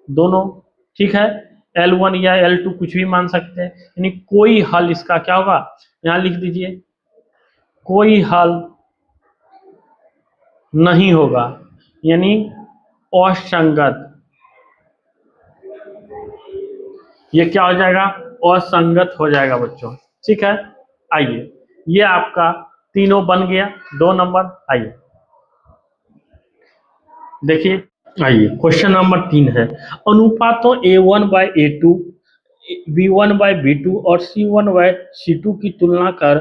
दोनों। ठीक है, L1 या L2 कुछ भी मान सकते हैं, यानी कोई हल इसका क्या होगा, यहां लिख दीजिए कोई हल नहीं होगा, यानी असंगत। ये क्या हो जाएगा असंगत हो जाएगा बच्चों। ठीक है, आइए ये आपका तीनों बन गया 2 नंबर। आइए देखिए, आइए क्वेश्चन नंबर 3 है अनुपातों a1/a2, b1/b2 और c1/c2 की तुलना कर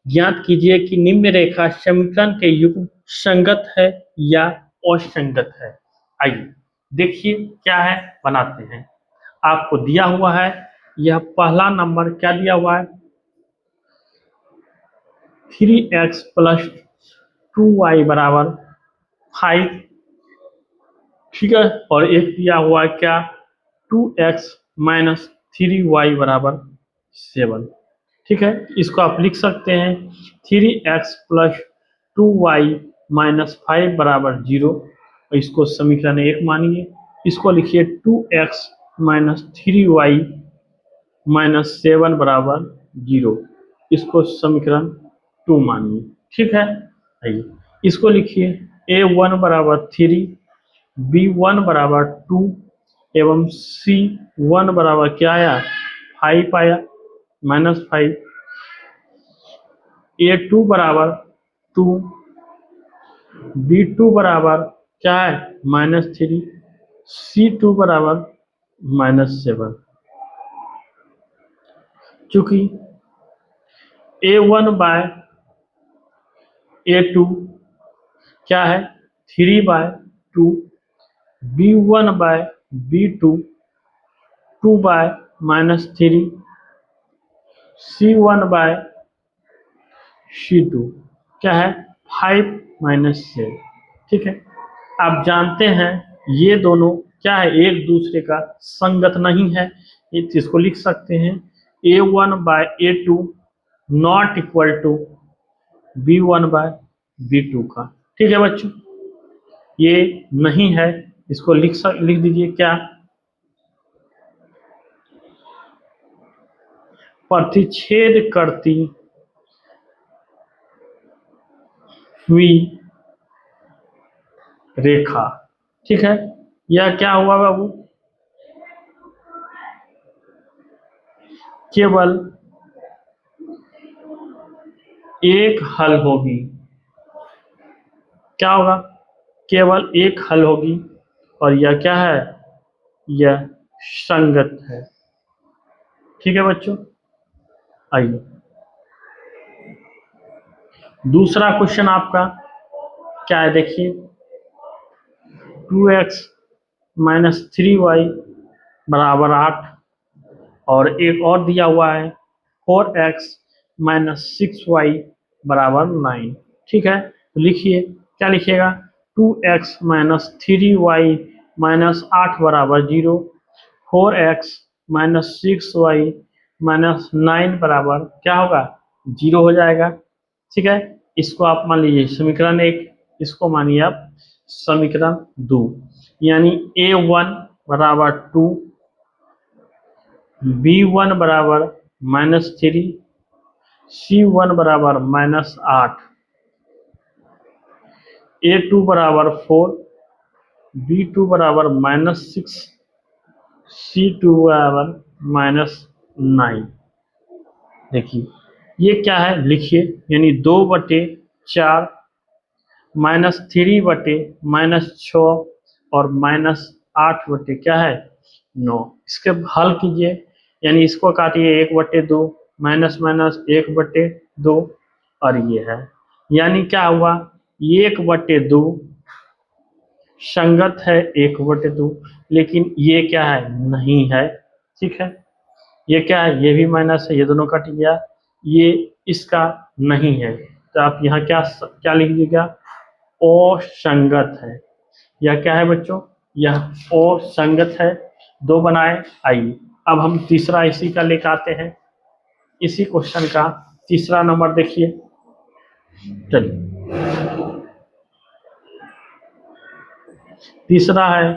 ज्ञात कीजिए कि निम्न रेखा समीकरण के युग्म संगत है या असंगत है। आइए देखिए क्या है, बनाते हैं। आपको दिया हुआ है, यह पहला नंबर क्या दिया हुआ है, 3x प्लस 2y बराबर 5, ठीक है। और एक दिया हुआ है क्या, 2x माइनस 3y बराबर 7, ठीक है। इसको आप लिख सकते हैं 3x प्लस 2y माइनस 5 बराबर 0, इसको समीकरण 1 मानिए। इसको लिखिए 2x माइनस 3y माइनस 7 बराबर 0, इसको समीकरण 2 मानिए, ठीक है। आइए इसको लिखिए a1 बराबर 3, b1 बराबर 2 एवं c1 बराबर क्या आया, 5 आया, माइनस 5। a2 बराबर 2, b2 बराबर क्या है, माइनस 3, c2 बराबर माइनस 7। चूंकि a1 बाय a2 क्या है, 3/2, b1 by b2 2/-3, c1 bye c2 क्या है, 5-6, ठीक है। आप जानते हैं ये दोनों क्या है, एक दूसरे का संगत नहीं है, इस चीज को लिख सकते हैं a1 by a2 not equal to b1 by b2 का, ठीक है बच्चों। ये नहीं है, इसको लिख दीजिए क्या, प्रतिच्छेद करती हुई रेखा, ठीक है। यह क्या हुआ बाबू, केवल एक हल होगी, क्या होगा, केवल एक हल होगी, और यह क्या है, यह संगत है, ठीक है बच्चों। आइए दूसरा क्वेश्चन आपका क्या है, देखिए 2x माइनस 3y बराबर 8, और एक और दिया हुआ है 4x माइनस 6y बराबर 9, ठीक है। तो लिखिए क्या लिखिएगा, 2x माइनस 3y माइनस 8 बराबर 0, 4x माइनस 6y माइनस 9 बराबर क्या होगा, 0 हो जाएगा, ठीक है। इसको आप मान लीजिए समीकरण 1, इसको मानिए आप समीकरण 2, यानी a1 बराबर 2, b1 बराबर -3, c1 बराबर -8, a2 बराबर 4, b2 बराबर -6, c2 बराबर -9। देखिए ये क्या है, लिखिए यानी 2/4 -3/-6 और -8 क्या है 9। इसके हल कीजिए, यानी इसको काटिए 1/2, माइनस माइनस 1/2, और ये है, यानी क्या हुआ 1/2 संगत है 1/2, लेकिन ये क्या है, नहीं है, ठीक है। ये क्या है, ये भी माइनस है, ये दोनों कट गया, ये इसका नहीं है, तो आप यहाँ क्या क्या लिख दीजिएगा, असंगत है। यह क्या है बच्चों, यह असंगत है, 2 बनाए। आइए अब हम तीसरा इसी का लेकर आते हैं, इसी क्वेश्चन का तीसरा नंबर देखिए, चलिए तीसरा है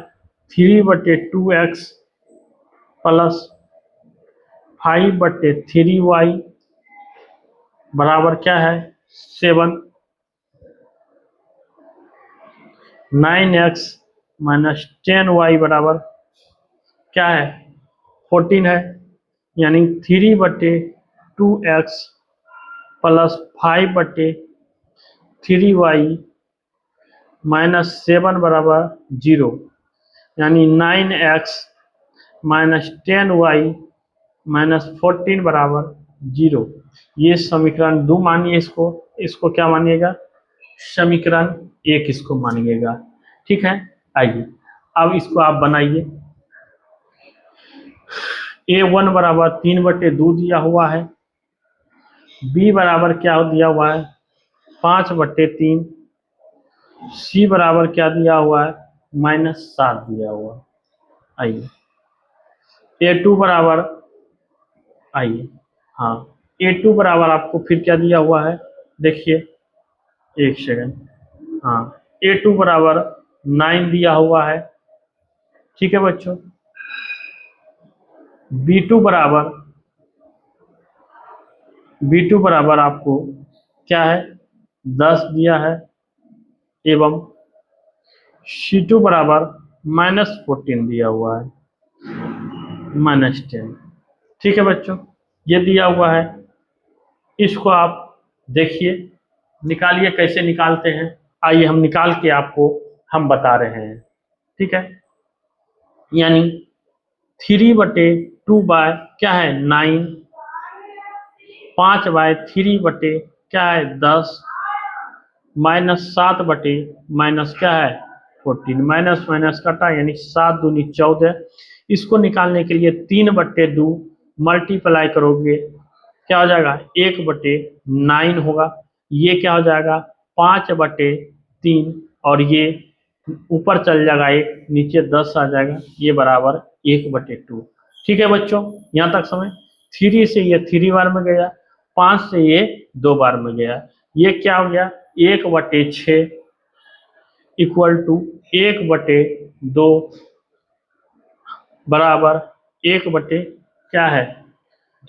3/2x प्लस 5/3y बराबर क्या है 7, 9x माइनस 10y बराबर क्या है 14 है, यानी 3/2x प्लस 5/3y माइनस 7 बराबर 0, यानी 9x माइनस 10y माइनस 14 बराबर 0। ये समीकरण 2 मानिए, इसको क्या मानिएगा, समीकरण 1 इसको मानिएगा, ठीक है। आइए अब इसको आप बनाइए, A1 बराबर 3/2 दिया हुआ है, B बराबर क्या दिया हुआ है 5/3, C बराबर क्या दिया हुआ है -7 दिया हुआ है। आइए A2 बराबर, आइए हाँ A2 बराबर आपको फिर क्या दिया हुआ है, देखिए एक सेकंड, हाँ A2 बराबर 9 दिया हुआ है। ठीक है बच्चों, B2 बराबर आपको क्या है 10 दिया है, एवं C2 बराबर -14 दिया हुआ है, -10। ठीक है बच्चों, ये दिया हुआ है, इसको आप देखिए, निकालिए कैसे निकालते हैं। आइए हम निकाल के आपको हम बता रहे हैं। ठीक है, यानी 3/2 बाय क्या है 9, 5/3 बटे क्या है 10, -7 बटे माइनस क्या है 14, माइनस माइनस कटा यानी 7 दूनी 14। इसको निकालने के लिए 3/2 मल्टीप्लाई करोगे क्या हो जाएगा 1/9 होगा, ये क्या हो जाएगा 5/3, और ये ऊपर चल जाएगा 1, नीचे 10 आ जाएगा, ये बराबर 1/2। ठीक है बच्चों, यहाँ तक समय। 3 से ये 3 बार में गया, 5 से ये 2 बार में गया, ये क्या हो गया 1/6 इक्वल टू 1/2 बराबर 1/ क्या है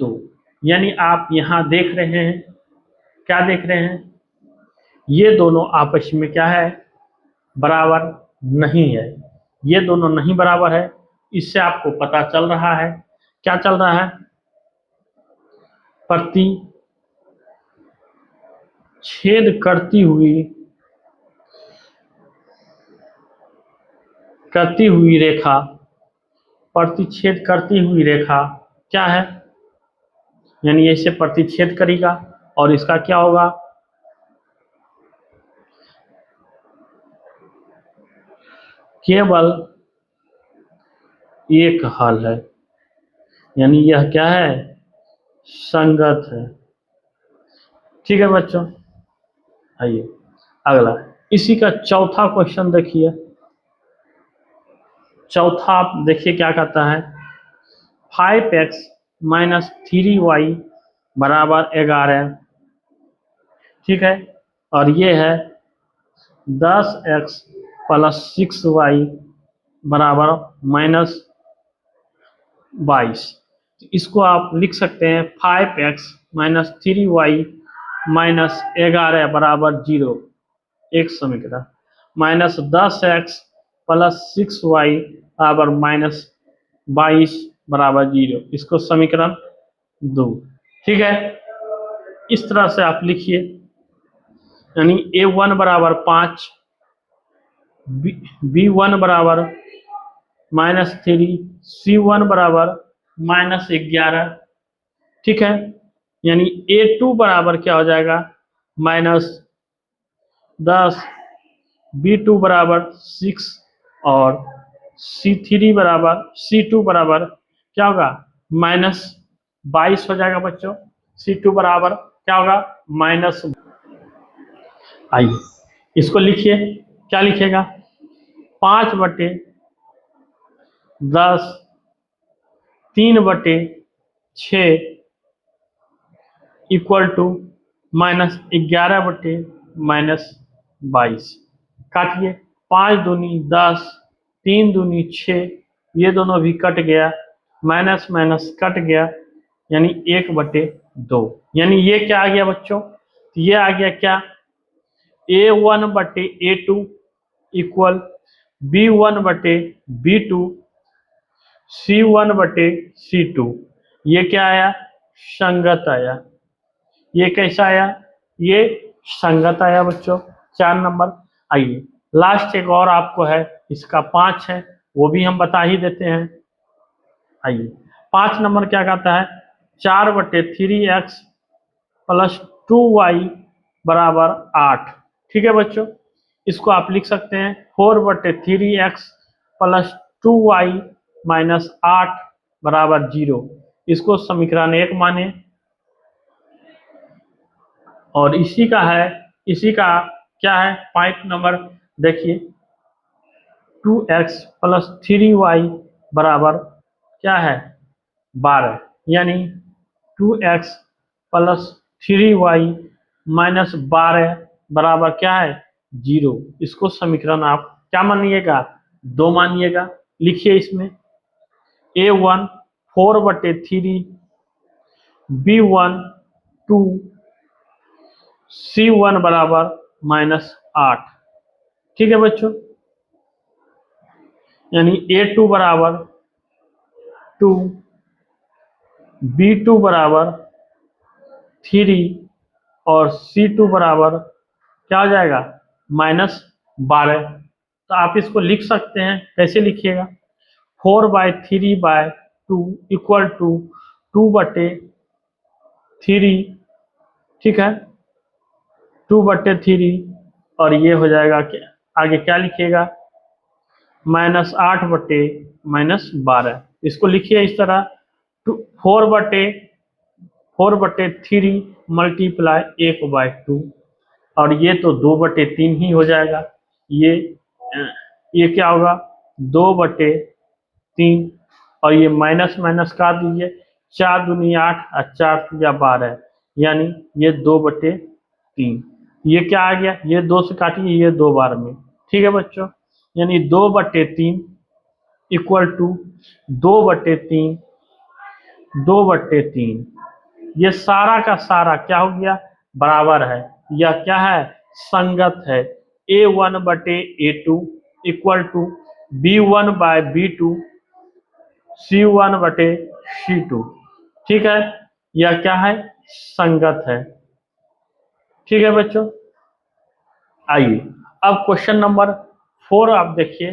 2। यानी आप यहाँ देख रहे हैं, क्या देख रहे हैं, ये दोनों आपस में क्या है बराबर नहीं है, ये दोनों नहीं बराबर है। इससे आपको पता चल रहा है, क्या चल रहा है, प्रति छेद करती हुई रेखा, प्रतिच्छेद करती हुई रेखा क्या है, यानी ऐसे प्रतिच्छेद करेगा, और इसका क्या होगा केवल एक हल है, यानी यह क्या है संगत है। ठीक है बच्चों, आइए अगला, इसी का चौथा क्वेश्चन देखिए। चौथा आप देखिए क्या कहता है, 5x - 3y बराबर 11। ठीक है, और ये है 10x + 6y बराबर -22। इसको आप लिख सकते हैं 5x - 3y - 11 बराबर 0, एक समीकरण, -10x + 6y बराबर -22 बराबर 0, इसको समीकरण 2। ठीक है, इस तरह से आप लिखिए, यानी A1 बराबर 5, B1 बराबर -3, C1 बराबर -11। ठीक है, यानी A2 बराबर क्या हो जाएगा -10, B2 बराबर 6, और C2 बराबर क्या होगा -22 हो जाएगा बच्चों। C2 बराबर क्या होगा -। आइए इसको लिखिए, क्या लिखेगा 5/10, 3/6 इक्वल टू -11/-22। काटिए, 5 दूनी 10, 3 दूनी 6, ये दोनों भी कट गया, माइनस माइनस कट गया, यानी 1/2। यानी ये क्या आ गया बच्चों, ये आ गया क्या A1/A2 इक्वल B1/B2, C1/C2। ये क्या आया संगत आया, ये कैसा आया, ये संगत आया बच्चों। 4 नंबर। आइए लास्ट एक और आपको है, इसका 5 है, वो भी हम बता ही देते हैं। आइए 5 नंबर क्या कहता है, 4/3x + 2y बराबर 8। ठीक है बच्चों, इसको आप लिख सकते हैं 4/3x + 2y - 8 बराबर 0, इसको समीकरण 1 माने। और इसी का क्या है 5 नंबर, देखिए 2x प्लस 3y बराबर क्या है 12, यानी 2x प्लस 3y माइनस 12 बराबर क्या है 0। इसको समीकरण आप क्या मानिएगा 2 मानिएगा। लिखिए इसमें a1 4/3, b1 2, c1 बराबर -8। ठीक है बच्चों, यानी a2 बराबर 2, b2 बराबर 3 और c2 बराबर क्या हो जाएगा -12। तो आप इसको लिख सकते हैं, कैसे लिखिएगा 4/3/2 इक्वल टू 2/3, ठीक है 2/3, और ये हो जाएगा क्या, आगे क्या लिखिएगा -8/-12। इसको लिखिए इस तरह 4/3 मल्टीप्लाई 1/2, और ये तो 2/3 ही हो जाएगा। ये क्या होगा 2/3, और ये माइनस माइनस काट दीजिए, 4 दूनी 8 और 4 तिया 12, यानी ये 2/3। ये क्या आ गया, ये 2 से काटिए, ये 2 बार में, ठीक है बच्चों, यानी 2/3 इक्वल टू 2/3, 2/3। ये सारा का सारा क्या हो गया बराबर है, यह क्या है संगत है। a1/a2 equal to b1/b2, c1/c2, ठीक है, यह क्या है संगत है। ठीक है बच्चों, आइए अब क्वेश्चन नंबर 4 आप देखिए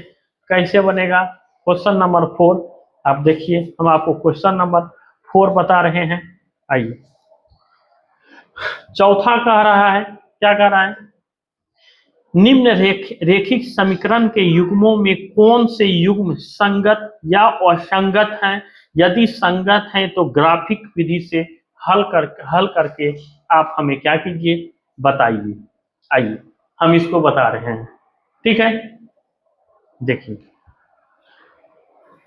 कैसे बनेगा। क्वेश्चन नंबर 4 आप देखिए, हम आपको क्वेश्चन नंबर 4 बता रहे हैं। आइए, चौथा कह रहा है, क्या कह रहा है, निम्न रेखिक समीकरण के युग्मों में कौन से युग्म संगत या असंगत हैं, यदि संगत हैं तो ग्राफिक विधि से हल करके आप हमें क्या कीजिए बताइए। आइए हम इसको बता रहे हैं, ठीक है। देखिए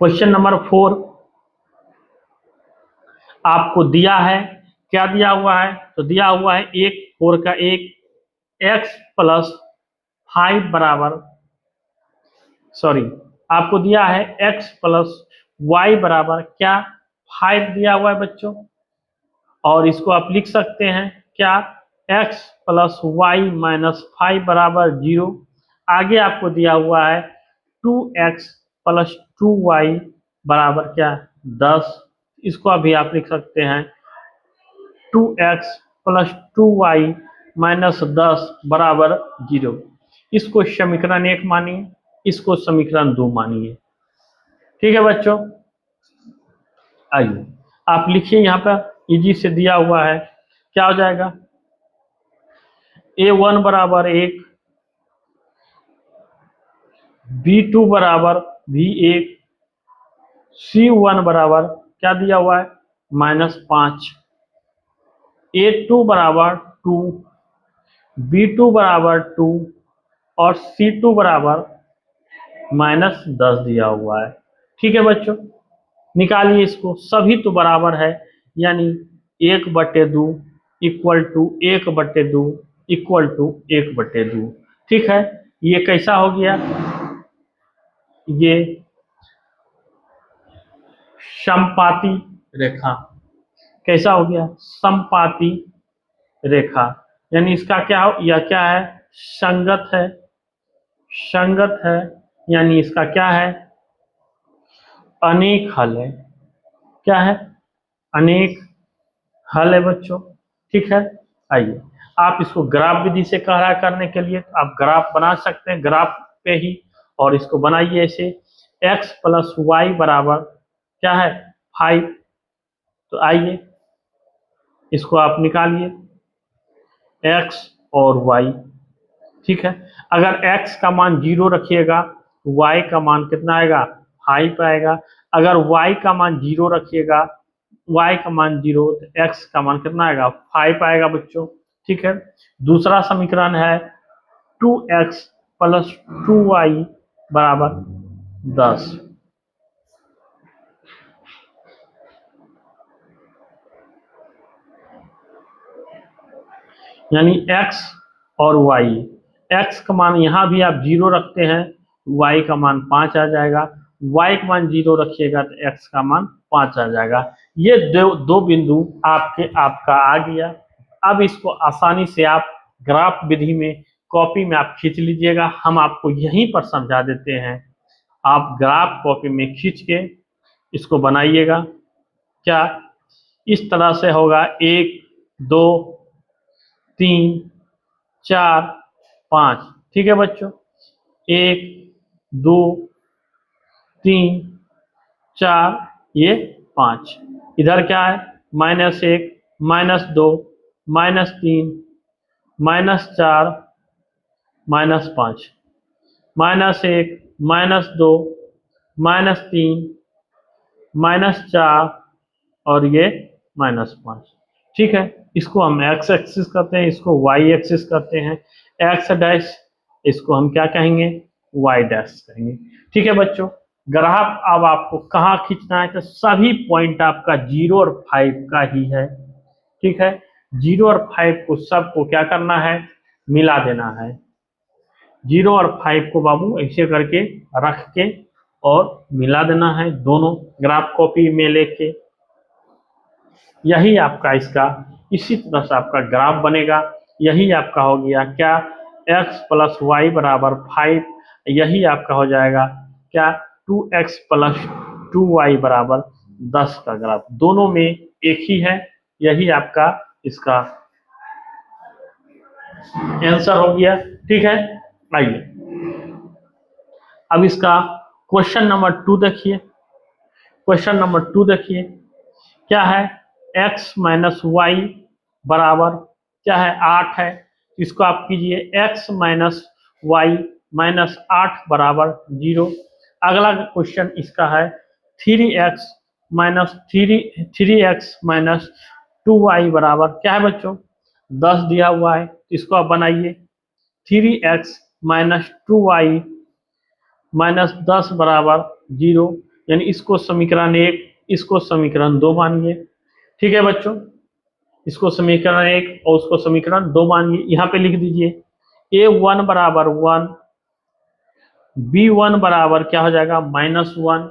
क्वेश्चन नंबर 4 आपको दिया है, क्या दिया हुआ है, तो दिया हुआ है 1 4 का 1 x प्लस 5 बराबर, सॉरी आपको दिया है x प्लस वाई बराबर क्या 5 दिया हुआ है बच्चों, और इसको आप लिख सकते हैं क्या x प्लस वाई माइनस 5 बराबर 0। आगे आपको दिया हुआ है 2x प्लस 2y बराबर क्या 10, इसको अभी आप लिख सकते हैं 2x प्लस 2y माइनस 10 बराबर 0। इसको समीकरण 1 मानिए, इसको समीकरण 2 मानिए, ठीक है बच्चों। आइए आप लिखिए, यहाँ पर इजी से दिया हुआ है, क्या हो जाएगा a1 बराबर 1, b2 बराबर v1, c1 बराबर क्या दिया हुआ है -5, a2 बराबर 2, b2 बराबर 2 और c2 बराबर -10 दिया हुआ है। ठीक है बच्चों, निकालिए इसको, सभी तो बराबर है, यानी 1/2 इक्वल टू 1/2 इक्वल टू 1/2। ठीक है, ये कैसा हो गया, ये समपाती रेखा, कैसा हो गया समपाती रेखा, यानी इसका क्या हो, यह क्या है संगत है, संगत है, यानी इसका क्या है अनेक हल है, क्या है अनेक हल है बच्चों। ठीक है, आइए आप इसको ग्राफ विधि से कह करने के लिए आप ग्राफ बना सकते हैं, ग्राफ पे ही, और इसको बनाइए ऐसे x प्लस वाई बराबर क्या है 5। तो आइए इसको आप निकालिए x और y, ठीक है, अगर x का मान 0 रखिएगा y का मान कितना आएगा 5 आएगा। अगर y का मान 0 रखिएगा, y का मान 0, तो x का मान कितना आएगा, 5 आएगा बच्चों। ठीक है, दूसरा समीकरण है 2x प्लस 2y बराबर 10। यानी x और y, x का मान यहाँ भी आप 0 रखते हैं, y का मान 5 आ जाएगा, y का मान 0 रखिएगा तो x का मान 5 आ जाएगा। ये दो बिंदु आपका आ गया। अब इसको आसानी से आप ग्राफ विधि में कॉपी में आप खींच लीजिएगा, हम आपको यहीं पर समझा देते हैं। आप ग्राफ कॉपी में खींच के इसको बनाइएगा। क्या इस तरह से होगा, 1 2 3 4 5। ठीक है बच्चों, 1 2 3 4, ये 5। इधर क्या है, -1 -2 -3 -4 -5, -1 -2 -3 -4 और ये -5। ठीक है, इसको हम x एक्सिस करते हैं, इसको y एक्सिस करते हैं, x डैश, इसको हम क्या कहेंगे, y डैश कहेंगे। ठीक है बच्चों, ग्राफ अब आपको कहाँ खींचना है, तो सभी पॉइंट आपका 0 और 5 का ही है। ठीक है, 0 और 5 को सबको क्या करना है, मिला देना है। 0 और 5 को बाबू ऐसे करके रख के और मिला देना है, दोनों ग्राफ कॉपी में लेके। यही आपका इसका इसी तरह से आपका ग्राफ बनेगा। यही आपका हो गया क्या, x प्लस वाई बराबर 5, यही आपका हो जाएगा क्या, 2x प्लस 2y बराबर 10 का ग्राफ। दोनों में एक ही है, यही आपका इसका आंसर हो गया। ठीक है, आइए अब इसका क्वेश्चन नंबर 2 देखिए। क्वेश्चन नंबर 2 देखिए, क्या है, x माइनस वाई बराबर क्या है, 8 है। इसको आप कीजिए x माइनस वाई माइनस 8 बराबर 0। अगला क्वेश्चन इसका है 3x minus 3x minus 2y बराबर क्या है बच्चों, 10 दिया हुआ है। इसको आप बनाइए, 3x माइनस 2y माइनस 10 बराबर 0, यानी इसको समीकरण 1, इसको समीकरण 2 मानिए। ठीक है बच्चों, इसको समीकरण 1 और उसको समीकरण 2 मानिए। यहाँ पे लिख दीजिए a1 बराबर 1, b1 बराबर क्या हो जाएगा, -1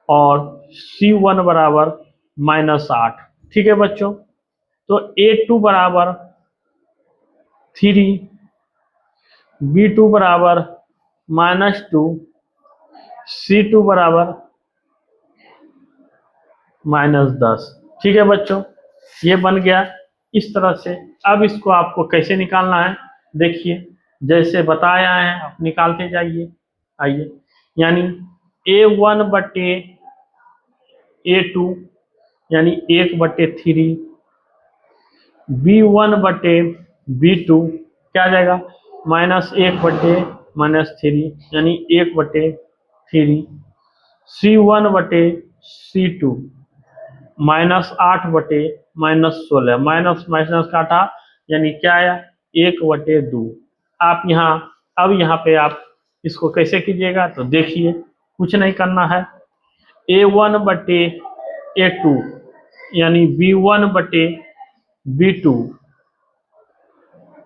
और c1 बराबर -8। ठीक है बच्चों, तो a2 बराबर 3, b2 बराबर -2, c2 बराबर -10। ठीक है बच्चों, ये बन गया इस तरह से। अब इसको आपको कैसे निकालना है, देखिए जैसे बताया है आप निकालते जाइए। आइए, यानी a1 बटे a2 यानी 1/3, b1 बटे b2 क्या आ जाएगा, -1/-3 यानी 1/3, c1 बटे c2 -8 बटे -16, माइनस माइनस काटा यानी क्या आया, 1/2। आप यहाँ अब यहाँ पे आप इसको कैसे कीजिएगा, तो देखिए कुछ नहीं करना है, a1 बटे a2 यानी b1 बटे b2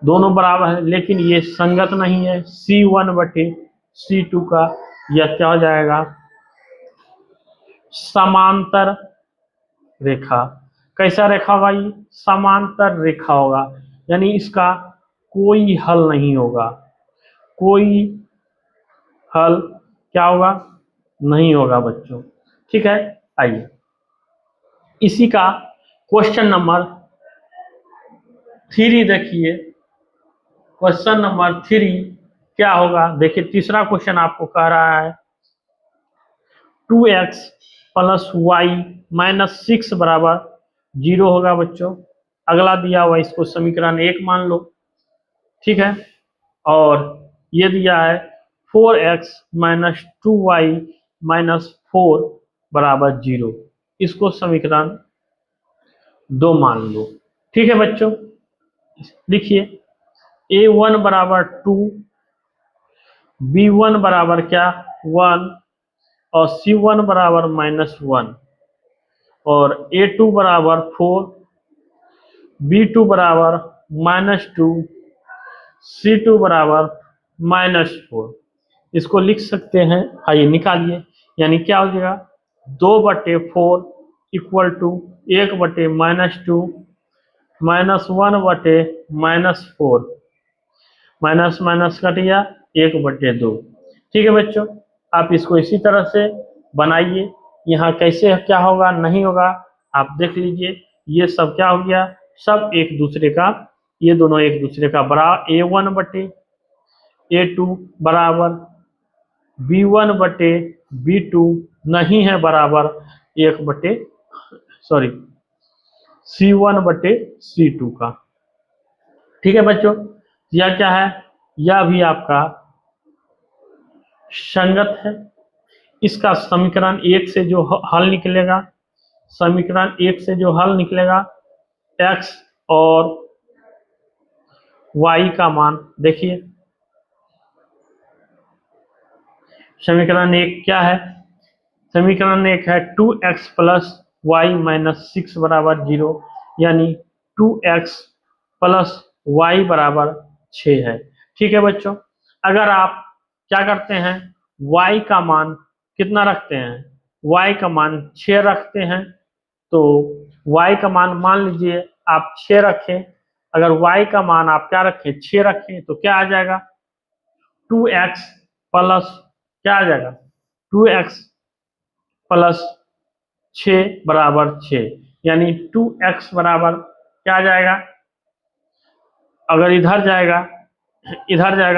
दोनों बराबर है, लेकिन ये संगत नहीं है। c1 बटे c2 का यह क्या हो जाएगा, समांतर रेखा। कैसा रेखा होगा, ये समांतर रेखा होगा, यानी इसका कोई हल नहीं होगा। कोई हल क्या होगा, नहीं होगा बच्चों। ठीक है, आइए इसी का क्वेश्चन नंबर 3 देखिए। क्वेश्चन नंबर 3 क्या होगा, देखिए तीसरा क्वेश्चन आपको कह रहा है 2x प्लस वाई माइनस 6 बराबर 0 होगा बच्चों। अगला दिया हुआ इसको समीकरण 1 मान लो। ठीक है, और ये दिया है 4x माइनस 2y -4 बराबर 0। इसको समीकरण 2 मान लो। ठीक है बच्चों, लिखिए a1 बराबर 2, b1 बराबर क्या 1 और c1 बराबर -1 और a2 बराबर 4, b2 बराबर -2, c2 बराबर -4। इसको लिख सकते हैं, आइए निकालिए। यानी क्या हो जाएगा 2/4 equal to 1/-2 -1/-4, minus minus cut गया 1/2। ठीक है बच्चों, आप इसको इसी तरह से बनाइए। यहाँ कैसे क्या होगा नहीं होगा आप देख लीजिए। ये सब क्या हो गया, सब एक दूसरे का, ये दोनों एक दूसरे का बराबर a1/a2 बराबर b1/b2 नहीं है बराबर c1/c2 का। ठीक है बच्चों, यह क्या है, यह भी आपका संगत है। इसका समीकरण 1 से जो हल निकलेगा, समीकरण 1 से जो हल निकलेगा x और y का मान देखिए। समीकरण 1 क्या है, समीकरण 1 है 2x + y - 6 बराबर 0, यानी 2x + y बराबर 6 है। ठीक है बच्चों, अगर आप क्या करते हैं y का मान कितना रखते हैं, y का मान 6 रखते हैं, तो y का मान मान लीजिए आप 6 रखें। अगर y का मान आप क्या रखें 6 रखें तो क्या आ जाएगा 2x प्लस क्या आ जाएगा 2x + 6 बराबर 6, यानी 2x बराबर क्या आ जाएगा, अगर इधर जाएगा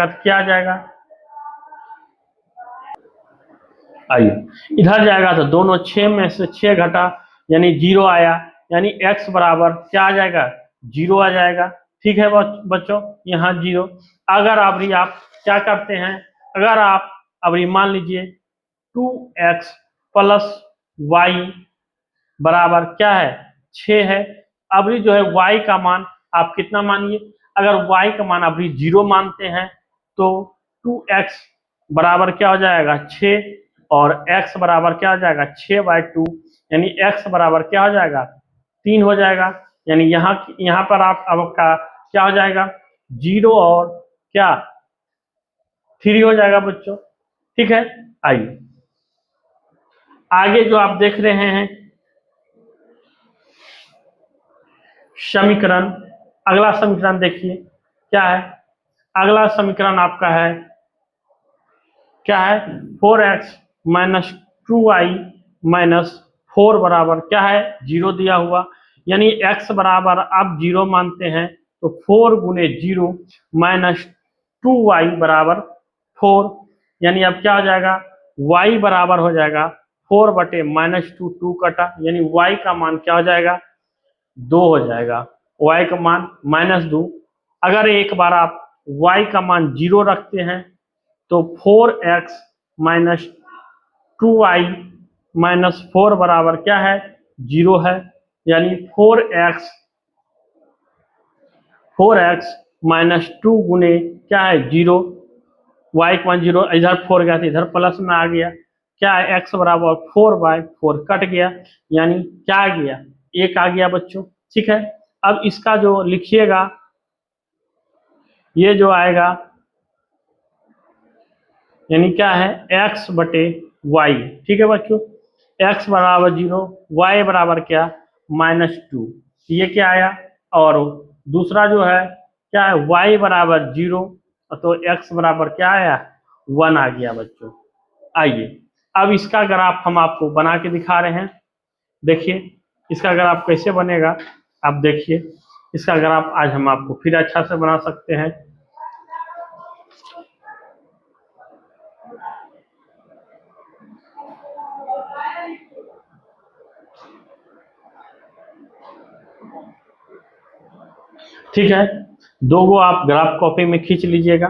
तो क्या आ जाएगा, आइए इधर जाएगा तो दोनों 6 में से 6 घटा यानी 0 आया, यानी x बराबर क्या आ जाएगा 0 आ जाएगा। ठीक है बच्चों, यहाँ 0। अगर अभी आप क्या करते हैं, अगर आप अभी मान लीजिए 2x + y बराबर क्या है 6 है। अभी जो है y का मान आप कितना मानिए, अगर y का मान अभी 0 मानते हैं तो 2x बराबर क्या हो जाएगा 6 और x बराबर क्या हो जाएगा 6/2, यानी x बराबर क्या हो जाएगा 3 हो जाएगा। यानी यहाँ पर आप आपका क्या हो जाएगा 0 और क्या 3 हो जाएगा बच्चों। ठीक है, आइए आगे जो आप देख रहे हैं समीकरण, अगला समीकरण देखिए क्या है। अगला समीकरण आपका है क्या है 4x - 2y - 4 बराबर क्या है 0 दिया हुआ, यानी x बराबर आप 0 मानते हैं तो 4 × 0 - 2y बराबर 4, यानी अब क्या हो जाएगा y बराबर हो जाएगा 4/-2, 2 कटा, यानी y का मान क्या हो जाएगा 2 हो जाएगा, y का मान -2। अगर एक बार आप y का मान 0 रखते हैं तो 4x - 2y - 4 बराबर क्या है 0 है, यानी 4x - 2 गुने क्या है 0, y का मान 0, इधर 4 गया तो इधर प्लस में आ गया, क्या है x बराबर 4/4 कट गया, यानी क्या आ गया 1 आ गया बच्चों। ठीक है, अब इसका जो लिखिएगा ये जो आएगा यानी क्या है x/y। ठीक है बच्चों, x बराबर 0, y बराबर क्या -2, ये क्या आया, और दूसरा जो है क्या है y बराबर 0, तो x बराबर क्या आया 1 आ गया बच्चों। आइए अब इसका ग्राफ हम आपको बना के दिखा रहे हैं। देखिए इसका ग्राफ कैसे बनेगा, आप देखिए इसका ग्राफ आज हम आपको फिर अच्छा से बना सकते हैं। ठीक है, 2 गो आप ग्राफ कॉपी में खींच लीजिएगा।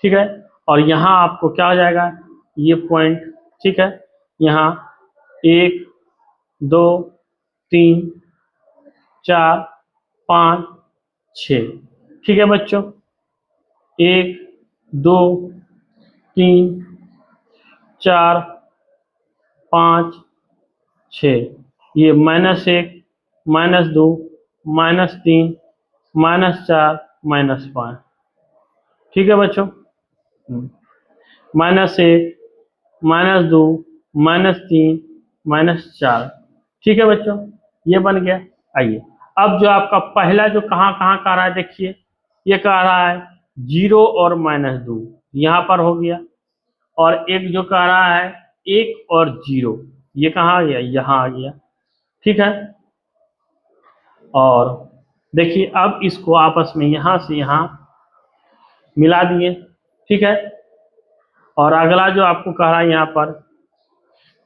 ठीक है, और यहाँ आपको क्या हो जाएगा ये पॉइंट ठीक है, यहाँ 1 2 3 4 5 6, ठीक है बच्चों, 1 2 3 4 5 6, ये -1 -2 -3 -4 -5, ठीक है बच्चों, -1 -2 -3 -4, ठीक है बच्चों, ये बन गया। आइए अब जो आपका पहला जो कहाँ कहाँ का रहा है देखिए, ये कह रहा है 0 और -2, यहाँ पर हो गया, और एक जो कह रहा है 1 और 0, ये कहाँ आ गया, यहाँ आ गया, ठीक है। और देखिए अब इसको आपस में यहाँ से यहाँ मिला दिए, ठीक है। और अगला जो आपको कह रहा है यहाँ पर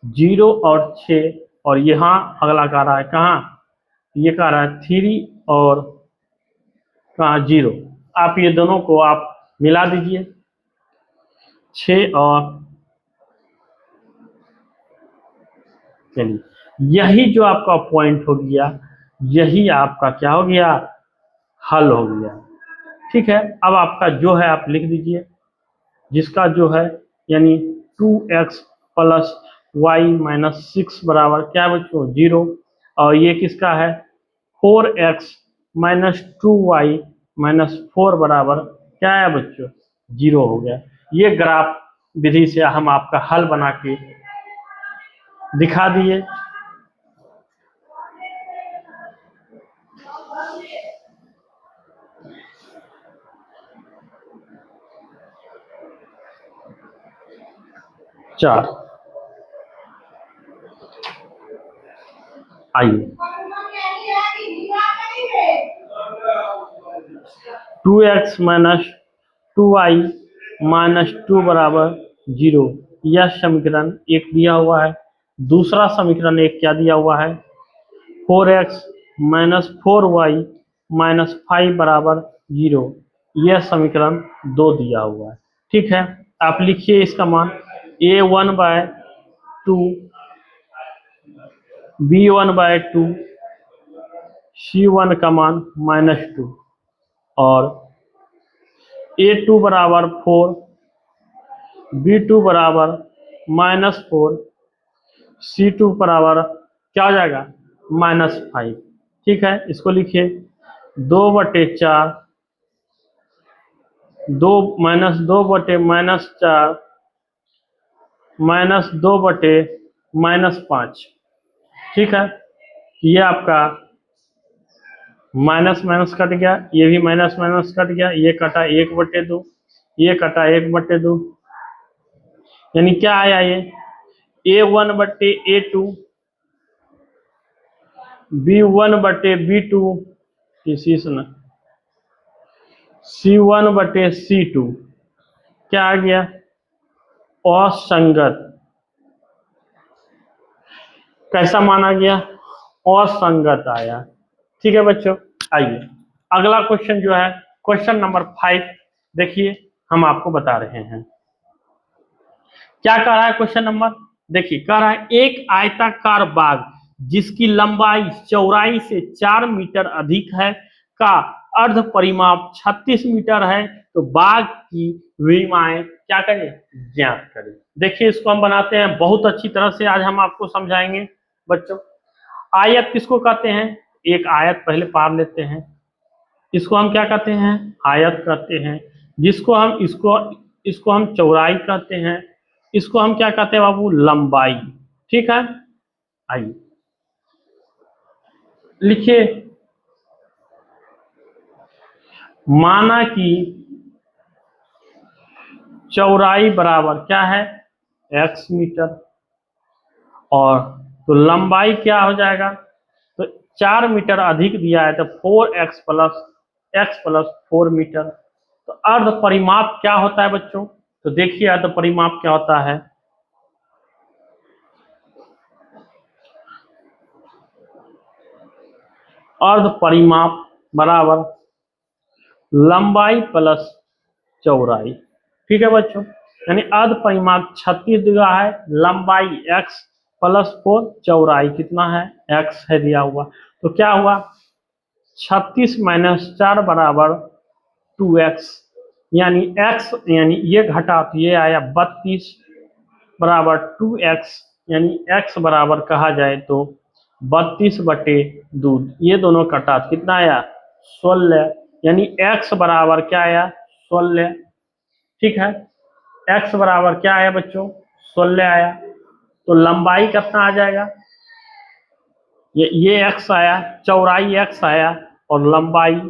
0 और 6, और यहाँ अगला कह रहा है कहाँ, ये कह रहा है 3 और कहाँ 0, आप ये दोनों को आप मिला दीजिए, 6 और, चलिए यही जो आपका पॉइंट हो गया, यही आपका क्या हो गया, हल हो गया, ठीक है। अब आपका जो है आप लिख दीजिए, जिसका जो है यानी 2x प्लस वाई माइनस 6 बराबर क्या है बच्चों, 0, और ये किसका है 4x माइनस 2y माइनस 4 बराबर क्या है बच्चों, 0 हो गया। ये ग्राफ विधि से हम आपका हल बना के दिखा दिए। चार, आइए 2x माइनस 2y माइनस 2 बराबर 0, यह समीकरण एक दिया हुआ है। दूसरा समीकरण एक क्या दिया हुआ है, 4x माइनस 4y माइनस 5 बराबर 0, यह समीकरण 2 दिया हुआ है, ठीक है। आप लिखिए इसका मान a1/2 b1/2 c1 का मान -2 और a2 बराबर 4 b2 बराबर -4 c2 बराबर क्या हो जाएगा -5, ठीक है। इसको लिखिए 2/4 2 -2/-4 -2/-5, ठीक है। ये आपका माइनस माइनस कट गया, ये भी माइनस माइनस कट गया, ये कटा 1/2, ये कटा 1/2, यानी क्या आया ये a1/a2 b1/b2 इसी से c1/c2 क्या आ गया, असंगत। कैसा माना गया, असंगत आया, ठीक है बच्चों। आइए अगला क्वेश्चन जो है क्वेश्चन नंबर 5 देखिए, हम आपको बता रहे हैं क्या कह रहा है क्वेश्चन नंबर, देखिए कह रहा है एक आयताकार बाग जिसकी लंबाई चौड़ाई से 4 मीटर अधिक है का अर्ध परिमाप 36 मीटर है, तो बाग की विमाएं क्या करें, ज्ञात करें। देखिए इसको हम बनाते हैं बहुत अच्छी तरह से, आज हम आपको समझाएंगे बच्चों। आयत किसको कहते हैं, एक आयत पहले पार लेते हैं, इसको हम क्या कहते हैं, आयत कहते हैं, जिसको हम इसको हम चौड़ाई कहते हैं, इसको हम क्या कहते हैं बाबू, लंबाई, ठीक है। आइए लिखिए, माना कि चौड़ाई बराबर क्या है x मीटर, और तो लंबाई क्या हो जाएगा, तो 4 मीटर अधिक दिया है तो 4x प्लस 4 मीटर। तो अर्ध परिमाप क्या होता है बच्चों, तो देखिए अर्ध परिमाप क्या होता है, अर्ध परिमाप बराबर लंबाई प्लस चौड़ाई, ठीक है बच्चों। यानी अर्ध परिमाप 36 दिया है, लंबाई x प्लस 4, चौड़ाई कितना है x है दिया हुआ। तो क्या हुआ 36 माइनस 4 बराबर 2x, यानी x यानी ये घटा तो ये आया 32 बराबर 2x, यानी x बराबर कहा जाए तो 32/2, ये दोनों कटा तो कितना आया 16, यानी x बराबर क्या आया 16। ठीक है, x बराबर क्या आया बच्चों 16 आया। तो लंबाई कितना आ जाएगा, ये x आया, चौड़ाई x आया और लंबाई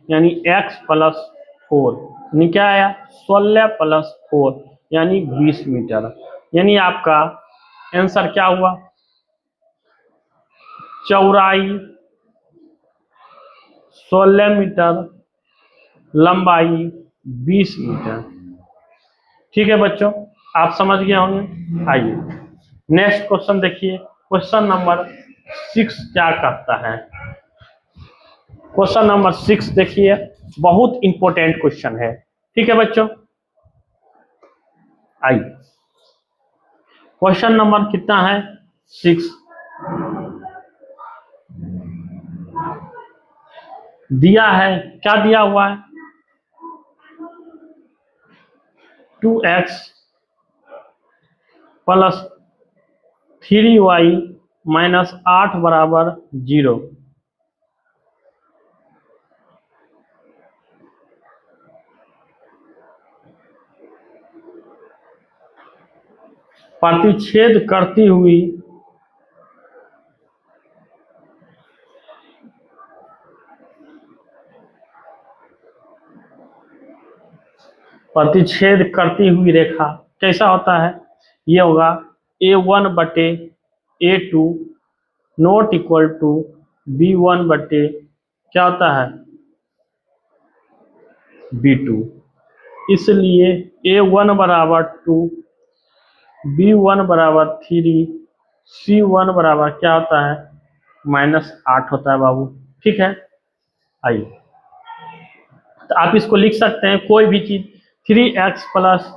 यानी x प्लस 4, यानी क्या आया 16 प्लस 4 यानी 20 मीटर। यानी आपका आंसर क्या हुआ, चौड़ाई 16 मीटर, लंबाई 20 मीटर। ठीक है बच्चों, आप समझ गए होंगे। आइए नेक्स्ट क्वेश्चन देखिए, क्वेश्चन नंबर 6 क्या कहता है। क्वेश्चन नंबर 6 देखिए, बहुत इंपॉर्टेंट क्वेश्चन है। ठीक है बच्चों, आइए क्वेश्चन नंबर कितना है 6, दिया है, क्या दिया हुआ है 2x प्लस 3y माइनस 8 बराबर 0। प्रतिच्छेद करती हुई प्रतिच्छेद करती हुई रेखा कैसा होता है, ये होगा a1/a2 not equal to b1/ क्या होता है b2। इसलिए a1 बराबर 2, b1 बराबर 3, c1 बराबर क्या होता है -8 होता है बाबू। ठीक है, आइए तो आप इसको लिख सकते हैं कोई भी चीज 3x प्लस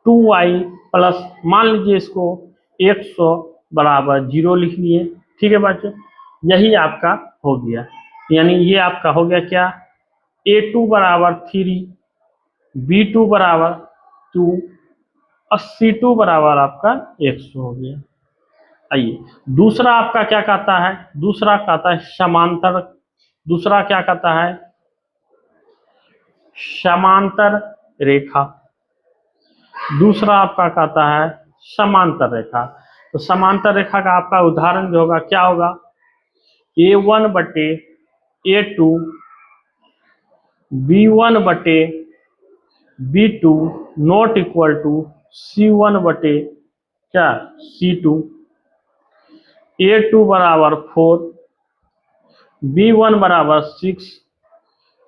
2y प्लस मान लीजिए इसको 100 बराबर 0 लिख लिए। ठीक है बच्चों, यही आपका हो गया, यानी ये आपका हो गया क्या a2 बराबर 3, b2 बराबर 2 और c2 बराबर आपका 100 हो गया। आइए दूसरा आपका क्या कहता है, दूसरा कहता है समांतर, दूसरा क्या कहता है समांतर रेखा, दूसरा आपका कहता है समांतर रेखा। तो समांतर रेखा का आपका उदाहरण जो होगा क्या होगा a1/a2 b1/b2 not equal to c1/ क्या c2, a2 बराबर 4, b1 बराबर 6,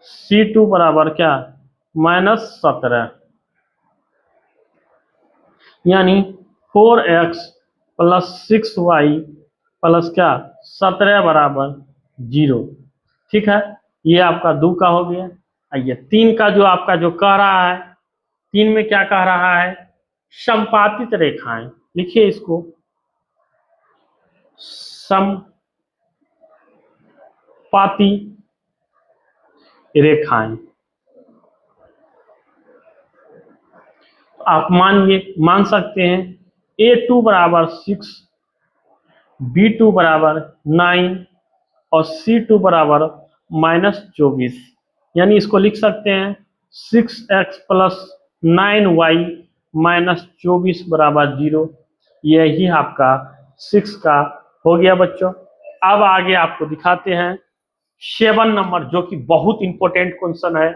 c2 बराबर क्या -17, यानी 4x प्लस 6y प्लस क्या 17 बराबर 0। ठीक है, ये आपका 2 का हो गया। आइए 3 का जो आपका जो कह रहा है, 3 में क्या कह रहा है समपातित रेखाएं, लिखिए इसको समपाती रेखाएं। आप मान सकते हैं a2 बराबर 6, b2 बराबर 9 और c2 बराबर -24, यानी इसको लिख सकते हैं 6x प्लस 9y -24 बराबर 0। यही आपका 6 का हो गया बच्चों। अब आगे आपको दिखाते हैं 7 नंबर, जो कि बहुत इंपॉर्टेंट क्वेश्चन है।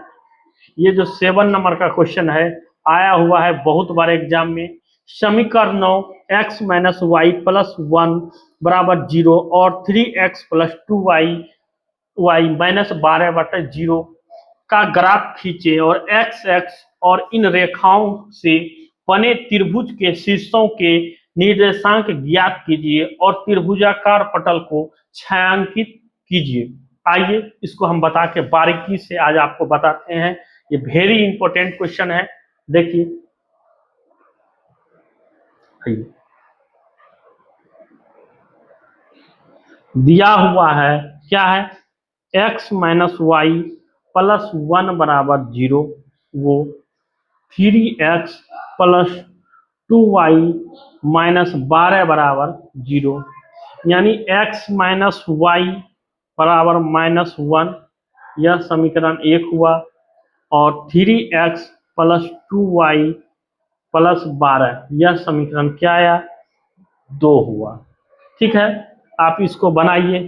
ये जो 7 नंबर का क्वेश्चन है आया हुआ है बहुत बार एग्जाम में। समीकरणों x माइनस वाई प्लस 1 बराबर 0 और 3x प्लस 2y माइनस 12/0 का ग्राफ खींचे और x और इन रेखाओं से बने त्रिभुज के शीर्षों के निर्देशांक ज्ञात कीजिए और त्रिभुजाकार पटल को छायांकित कीजिए। आइए इसको हम बता के बारीकी से आज आपको बताते हैं। ये वेरी इंपॉर्टेंट क्वेश्चन है, देखिए दिया हुआ है क्या है, x माइनस वाई प्लस 1 बराबर 0, वो 3x प्लस 2y माइनस 12 बराबर 0, यानी x माइनस वाई बराबर माइनस 1, यह समीकरण 1 हुआ, और 3x प्लस 2y प्लस 12 यह समीकरण क्या आया, 2 हुआ। ठीक है, आप इसको बनाइए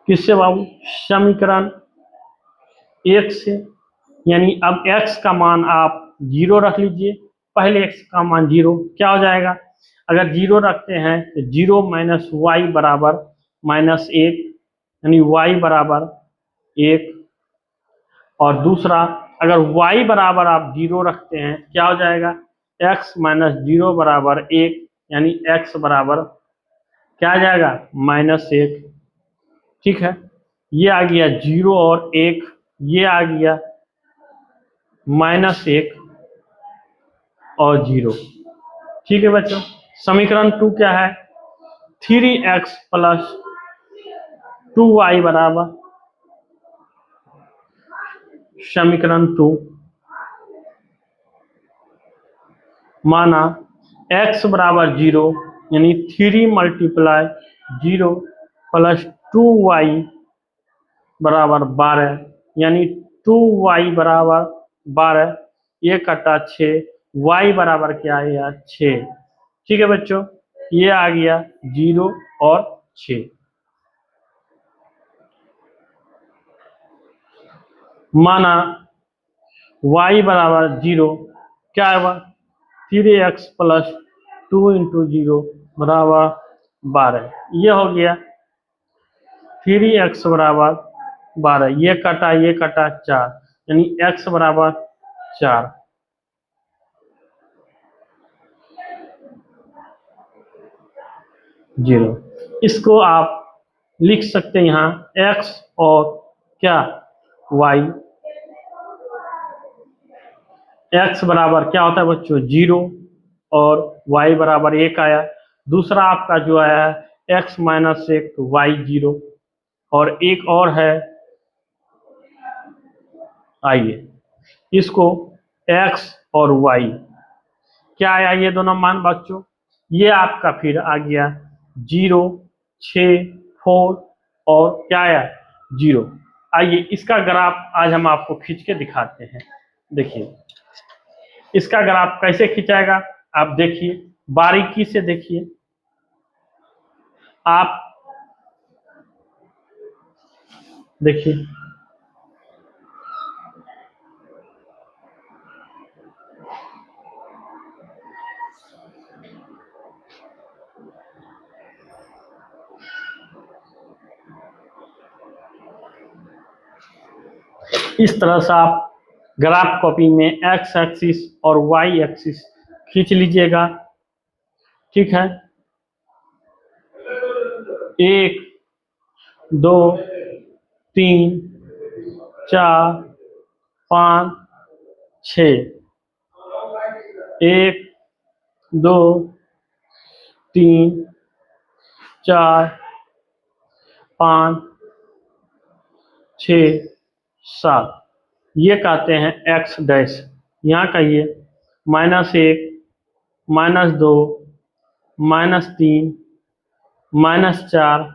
किससे बाबू, समीकरण 1 से, यानी अब x का मान आप 0 रख लीजिए, पहले x का मान 0 क्या हो जाएगा, अगर 0 रखते हैं तो 0 माइनस वाई बराबर माइनस 1, यानी y बराबर 1, और दूसरा अगर y बराबर आप 0 रखते हैं क्या हो जाएगा, x माइनस 0 बराबर 1, यानी x बराबर क्या आ जाएगा, माइनस 1। ठीक है, ये आ गया 0 और 1, ये आ गया माइनस 1 और 0। ठीक है बच्चों, समीकरण 2 क्या है, 3x प्लस 2y बराबर, समीकरण 2 माना x बराबर 0, यानी 3 मल्टीप्लाई 0 प्लस 2y बराबर 12, यानी 2y बराबर 12, 1 कटा 6, y बराबर क्या आया, 6। ठीक है बच्चों, ये आ गया 0 और 6। माना y बराबर 0 क्या है, 3x प्लस 2 इंटू 0 बराबर 12, ये हो गया 3x बराबर 12, ये कटा 4, यानी x बराबर 4। जीरो, इसको आप लिख सकते हैं यहाँ x और क्या y, x बराबर क्या होता है बच्चों 0 और y बराबर 1 आया, दूसरा आपका जो आया है x माइनस 1 y 0, और एक और है, आइए इसको x और y क्या आया, ये दोनों मान बच्चों, ये आपका फिर आ गया 0, 6, 4 और क्या आया 0। आइए इसका ग्राफ आज हम आपको खींच के दिखाते हैं। देखिए इसका ग्राफ कैसे खिंचाएगा, आप देखिए बारीकी से देखिए, आप देखिए इस तरह से आप ग्राफ कॉपी में x एक्सिस और y एक्सिस खींच लीजिएगा। ठीक है, 1, 2, 3, 4, 5, 6, 1, 2, 3, 4, 5, 6, 7, ये कहते हैं x डैश। यहाँ कहिए -1, -2, -3, -4,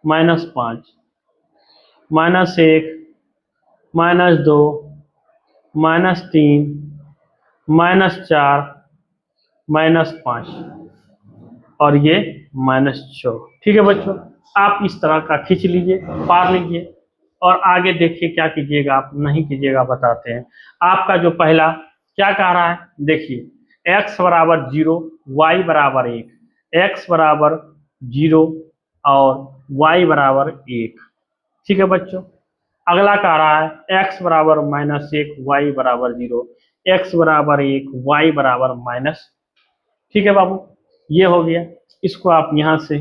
-5, -1, -2, -3, -4, -5 और ये -4। ठीक है बच्चों, आप इस तरह का खींच लीजिए, पार लीजिए, और आगे देखिए क्या कीजिएगा, आप नहीं कीजिएगा बताते हैं। आपका जो पहला क्या कह रहा है, देखिए x बराबर 0, y बराबर 1, x बराबर 0 और y बराबर 1। ठीक है बच्चों, अगला कह रहा है x बराबर -1, y बराबर 0, x बराबर 1, y बराबर माइनस। ठीक है बाबू, ये हो गया, इसको आप यहां से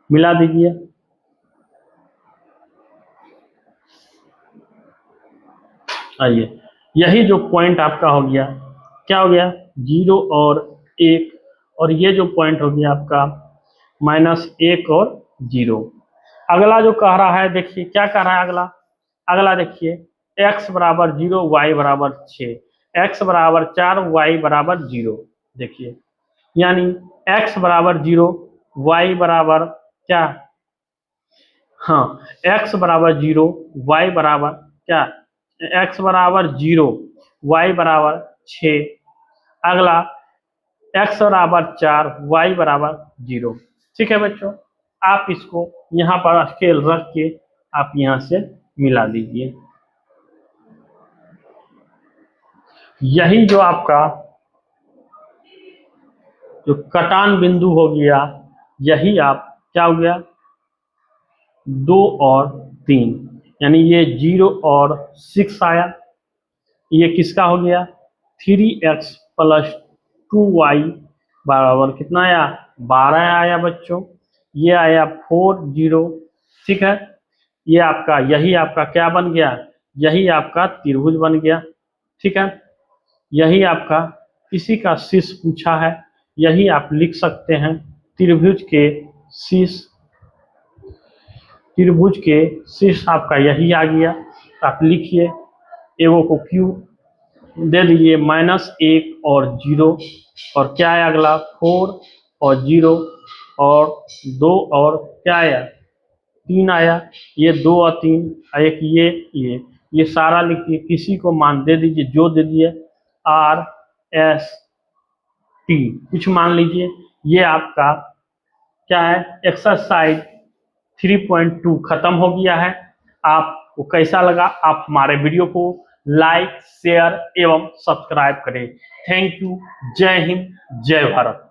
मिला दीजिए। आइए यही जो पॉइंट आपका हो गया, क्या हो गया, 0 और 1, और ये जो पॉइंट हो गया आपका -1 और 0। अगला जो कह रहा है, देखिए क्या कह रहा है अगला देखिए, x बराबर 0, y बराबर 6, x बराबर 4, y बराबर 0। देखिए यानी x बराबर 0, y बराबर क्या, हाँ x बराबर 0, y बराबर क्या, x बराबर 0, y बराबर 6। अगला x बराबर 4, y बराबर 0। ठीक है बच्चों, आप इसको यहाँ पर स्केल रख के आप यहाँ से मिला दीजिए। यही जो आपका जो कटान बिंदु हो गया, यही आप क्या हो गया, 2 और 3, यानी ये 0 और 6 आया। ये किसका हो गया, 3x + 2y बराबर कितना आया, 12 आया बच्चों। ये आया 4 0। ठीक है, ये आपका, यही आपका क्या बन गया, यही आपका त्रिभुज बन गया। ठीक है, यही आपका, इसी का शीर्ष पूछा है, यही आप लिख सकते हैं। त्रिभुज के शीर्ष आपका यही आ गया। आप लिखिए, एगो को Q दे दीजिए, -1 और 0, और क्या आया अगला, 4 और 0, और 2 और क्या आया, 3 आया। ये 2 और 3, एक ये सारा लिखिए, किसी को मान दे दीजिए, जो दे दिए R S T कुछ मान लीजिए। ये आपका क्या है, एक्सरसाइज 3.2 खत्म हो गया है। आपको कैसा लगा, आप हमारे वीडियो को लाइक, शेयर एवं सब्सक्राइब करें। Thank you. जय हिंद, जय भारत।